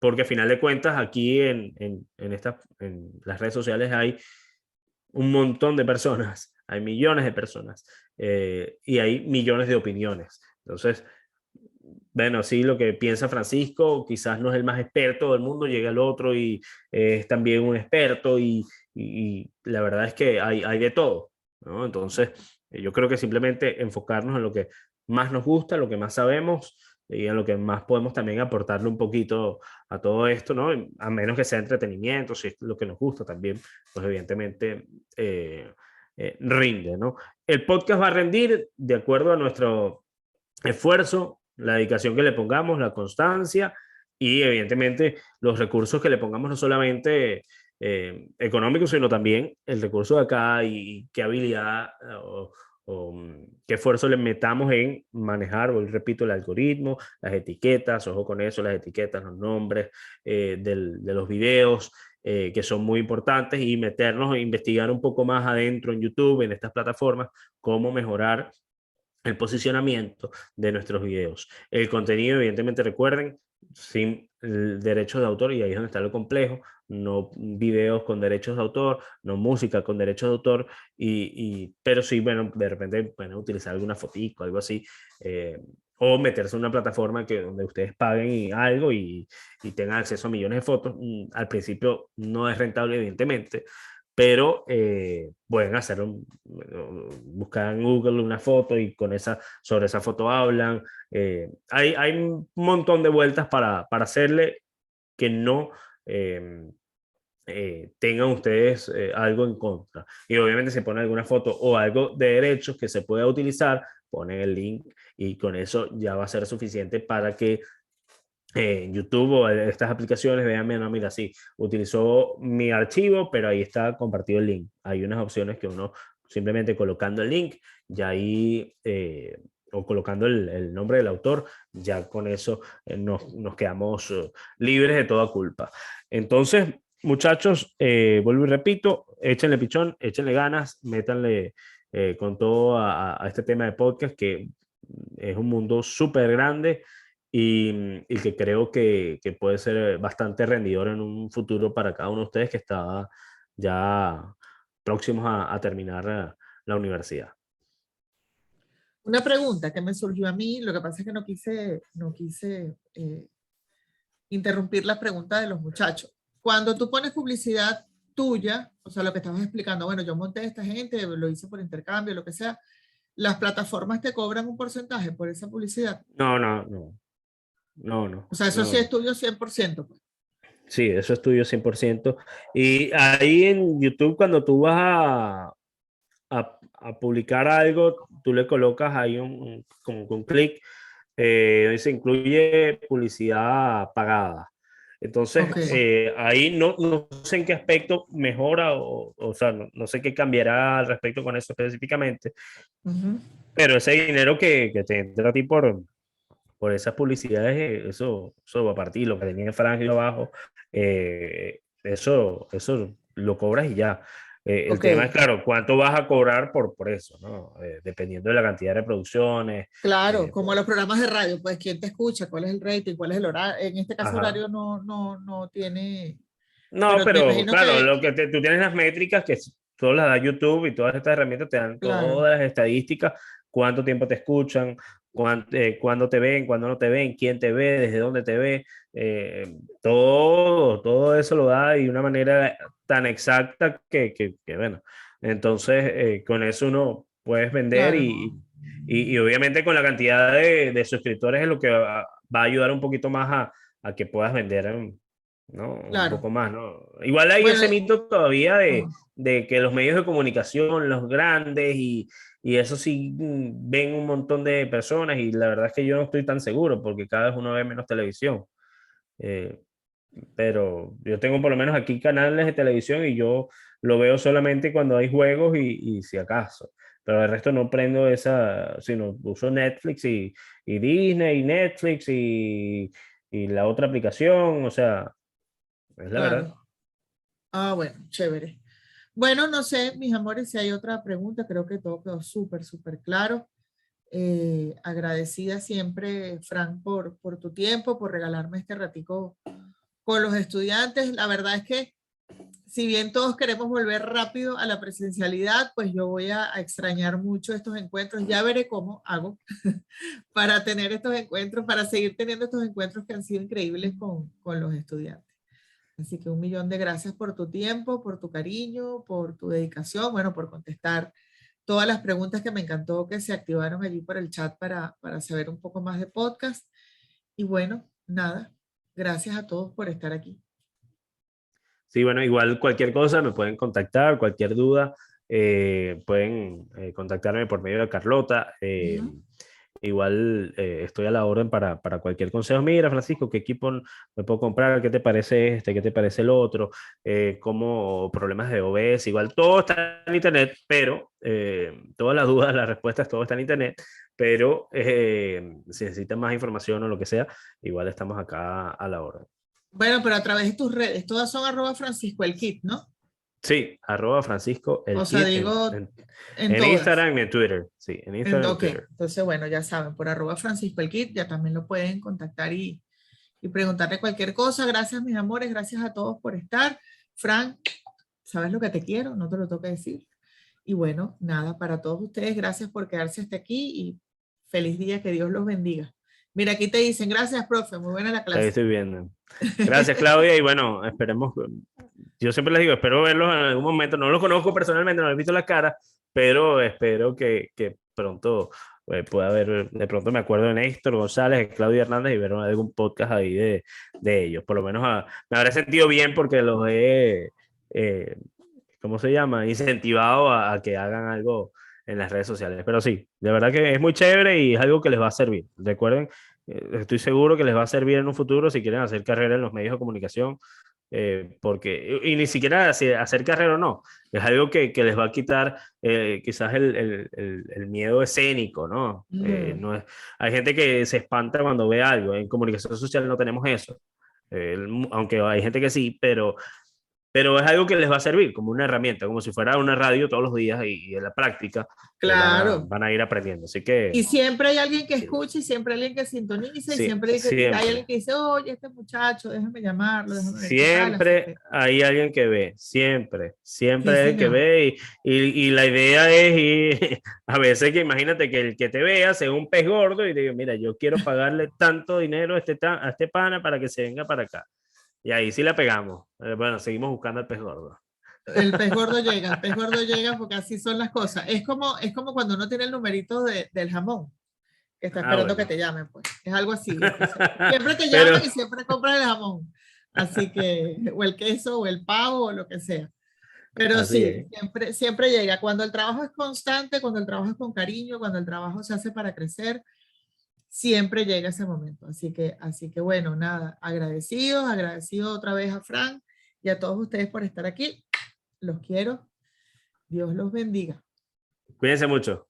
Porque a final de cuentas aquí en las redes sociales hay un montón de personas, hay millones de personas y hay millones de opiniones. Entonces, bueno, sí, lo que piensa Francisco quizás no es el más experto del mundo, llega el otro y es también un experto y la verdad es que hay de todo, ¿no? Entonces, yo creo que simplemente enfocarnos en lo que más nos gusta, lo que más sabemos y en lo que más podemos también aportarle un poquito a todo esto, ¿no? A menos que sea entretenimiento, si es lo que nos gusta también, pues evidentemente rinde, ¿no? El podcast va a rendir de acuerdo a nuestro esfuerzo, la dedicación que le pongamos, la constancia y evidentemente los recursos que le pongamos no solamente económicos, sino también el recurso de acá y qué habilidad qué esfuerzo le metamos en manejar, o repito, el algoritmo, las etiquetas, ojo con eso, las etiquetas, los nombres de los videos, que son muy importantes y meternos a investigar un poco más adentro en YouTube, en estas plataformas, cómo mejorar el posicionamiento de nuestros videos. El contenido, evidentemente, recuerden, sin derechos de autor, y ahí es donde está lo complejo, no videos con derechos de autor, no música con derechos de autor, pero sí, bueno, de repente pueden utilizar alguna fotico, algo así, o meterse en una plataforma donde ustedes paguen algo y tengan acceso a millones de fotos. Al principio no es rentable, evidentemente, pero pueden hacerlo, buscar en Google una foto y sobre esa foto hablan. Hay un montón de vueltas para hacerle que no tengan ustedes algo en contra. Y obviamente se pone alguna foto o algo de derechos que se pueda utilizar, ponen el link y con eso ya va a ser suficiente para que en YouTube o estas aplicaciones, vean, no, mira, sí, utilizó mi archivo, pero ahí está compartido el link. Hay unas opciones que uno simplemente colocando el link, ya ahí, o colocando el nombre del autor, ya con eso nos quedamos libres de toda culpa. Entonces, muchachos, vuelvo y repito, échenle pichón, échenle ganas, métanle con todo a este tema de podcast, que es un mundo súper grande y que creo que puede ser bastante rendidor en un futuro para cada uno de ustedes que está ya próximos a terminar la universidad. Una pregunta que me surgió a mí, lo que pasa es que no quise interrumpir la pregunta de los muchachos. Cuando tú pones publicidad tuya, o sea, lo que estabas explicando, bueno, yo monté a esta gente, lo hice por intercambio, lo que sea, las plataformas te cobran un porcentaje por esa publicidad. No, no, no, no, no, O sea, eso no, sí no. es tuyo 100%. Pues. Sí, eso es tuyo 100%. Y ahí en YouTube, cuando tú vas a publicar algo, tú le colocas ahí como un clic, se incluye publicidad pagada. Entonces, Ok. ahí no sé en qué aspecto mejora o sea, no sé qué cambiará al respecto con eso específicamente, Ujú. pero ese dinero que te entra a ti por esas publicidades, eso va a partir, lo que tenía en franja abajo, eso lo cobras y ya. El Ok. tema es, claro, cuánto vas a cobrar por eso, ¿no? Dependiendo de la cantidad de reproducciones. Claro, eh, como los programas de radio, pues quién te escucha, cuál es el rating, cuál es el horario. En este caso, ajá. horario no tiene, No, pero me pero imagino claro, que, tú tienes las métricas que todas las da YouTube y todas estas herramientas te dan claro, todas las estadísticas, cuánto tiempo te escuchan, cuándo te ven, cuándo no te ven, quién te ve, desde dónde te ve, todo eso lo da de una manera tan exacta que bueno, entonces con eso uno puedes vender claro, y obviamente con la cantidad de suscriptores es lo que va a ayudar un poquito más a que puedas vender. ¿No? Un claro. poco más, ¿no? Igual hay Bueno, ese mito todavía ajá. de que los medios de comunicación, los grandes y eso sí, ven un montón de personas y la verdad es que yo no estoy tan seguro porque cada vez uno ve menos televisión. Eh, pero yo tengo por lo menos aquí canales de televisión y yo lo veo solamente cuando hay juegos y si acaso. Pero el resto no prendo sino uso Netflix y Disney y Netflix y la otra aplicación, o sea, es la verdad. Claro. Ah, bueno, chévere. Bueno, no sé, mis amores, si hay otra pregunta, creo que todo quedó súper, súper claro. Agradecida siempre, Fran, por tu tiempo, por regalarme este ratico con los estudiantes. La verdad es que si bien todos queremos volver rápido a la presencialidad, pues yo voy a extrañar mucho estos encuentros. Ya veré cómo hago para tener estos encuentros, para seguir teniendo estos encuentros que han sido increíbles con los estudiantes. Así que 1.000.000 de gracias por tu tiempo, por tu cariño, por tu dedicación, bueno, por contestar todas las preguntas que me encantó que se activaron allí por el chat para saber un poco más de podcast. Y bueno, nada, gracias a todos por estar aquí. Sí, bueno, igual cualquier cosa me pueden contactar, cualquier duda, pueden contactarme por medio de Carlota. Igual estoy a la orden para cualquier consejo. Mira, Francisco, ¿qué equipo me puedo comprar? ¿Qué te parece este? ¿Qué te parece el otro? ¿Cómo problemas de OBS? Igual todo está en internet, pero todas las dudas, las respuestas, todo está en internet. Pero si necesitan más información o lo que sea, igual estamos acá a la orden. Bueno, pero a través de tus redes, todas son @Francisco el Kit, ¿no? Sí, @Francisco el O sea, Kid digo, en en todas. Instagram y en Twitter. Sí, en Instagram y Ok, Twitter. entonces bueno, ya saben, por @Francisco el Kit, ya también lo pueden contactar y preguntarle cualquier cosa. Gracias, mis amores, gracias a todos por estar. Fran, sabes lo que te quiero, no te lo tengo que decir. Y bueno, nada, para todos ustedes, gracias por quedarse hasta aquí y feliz día, que Dios los bendiga. Mira, aquí te dicen, gracias, profe, muy buena la Ahí clase. estoy viendo. Gracias, Claudia. Y bueno, esperemos. Yo siempre les digo, espero verlos en algún momento. No los conozco personalmente, no les he visto la cara, pero espero que pronto pueda haber. De pronto me acuerdo de Néstor González, de Claudia Hernández y ver algún podcast ahí de ellos. Por lo menos me habré sentido bien porque los he, ¿cómo se llama? Incentivado a que hagan algo en las redes sociales. Pero sí, de verdad que es muy chévere y es algo que les va a servir. Recuerden, estoy seguro que les va a servir en un futuro si quieren hacer carrera en los medios de comunicación, porque, y ni siquiera hacer carrera o no, es algo que les va a quitar quizás el miedo escénico, ¿no? No es, hay gente que se espanta cuando ve algo, en comunicación social no tenemos eso, aunque hay gente que sí, pero es algo que les va a servir como una herramienta, como si fuera una radio todos los días y en la práctica Claro. van a ir aprendiendo. Así que Y siempre hay alguien que sí, escuche y siempre hay alguien que sintoniza y sí, siempre hay alguien siempre. que dice, oye, este muchacho, déjame llamarlo, déjame ver qué tal. Así Siempre que, hay alguien que ve, siempre, sí, siempre hay alguien que señor. ve y la idea es ir, a veces que imagínate que el que te vea sea un pez gordo y diga, mira, yo quiero pagarle tanto dinero a este pana para que se venga para acá. Y ahí sí la pegamos. Bueno, seguimos buscando al pez gordo. El pez gordo llega porque así son las cosas. Es como cuando uno tiene el numerito del jamón, que está Ah, esperando que bueno. te llamen, pues. Es algo así, ¿viste? Siempre te Pero llaman y siempre compras el jamón. Así que, o el queso, o el pavo, o lo que sea. Pero así sí, es. siempre, siempre llega. Cuando el trabajo es constante, cuando el trabajo es con cariño, cuando el trabajo se hace para crecer, siempre llega ese momento. Así que bueno, nada, agradecido otra vez a Fran y a todos ustedes por estar aquí. Los quiero. Dios los bendiga. Cuídense mucho.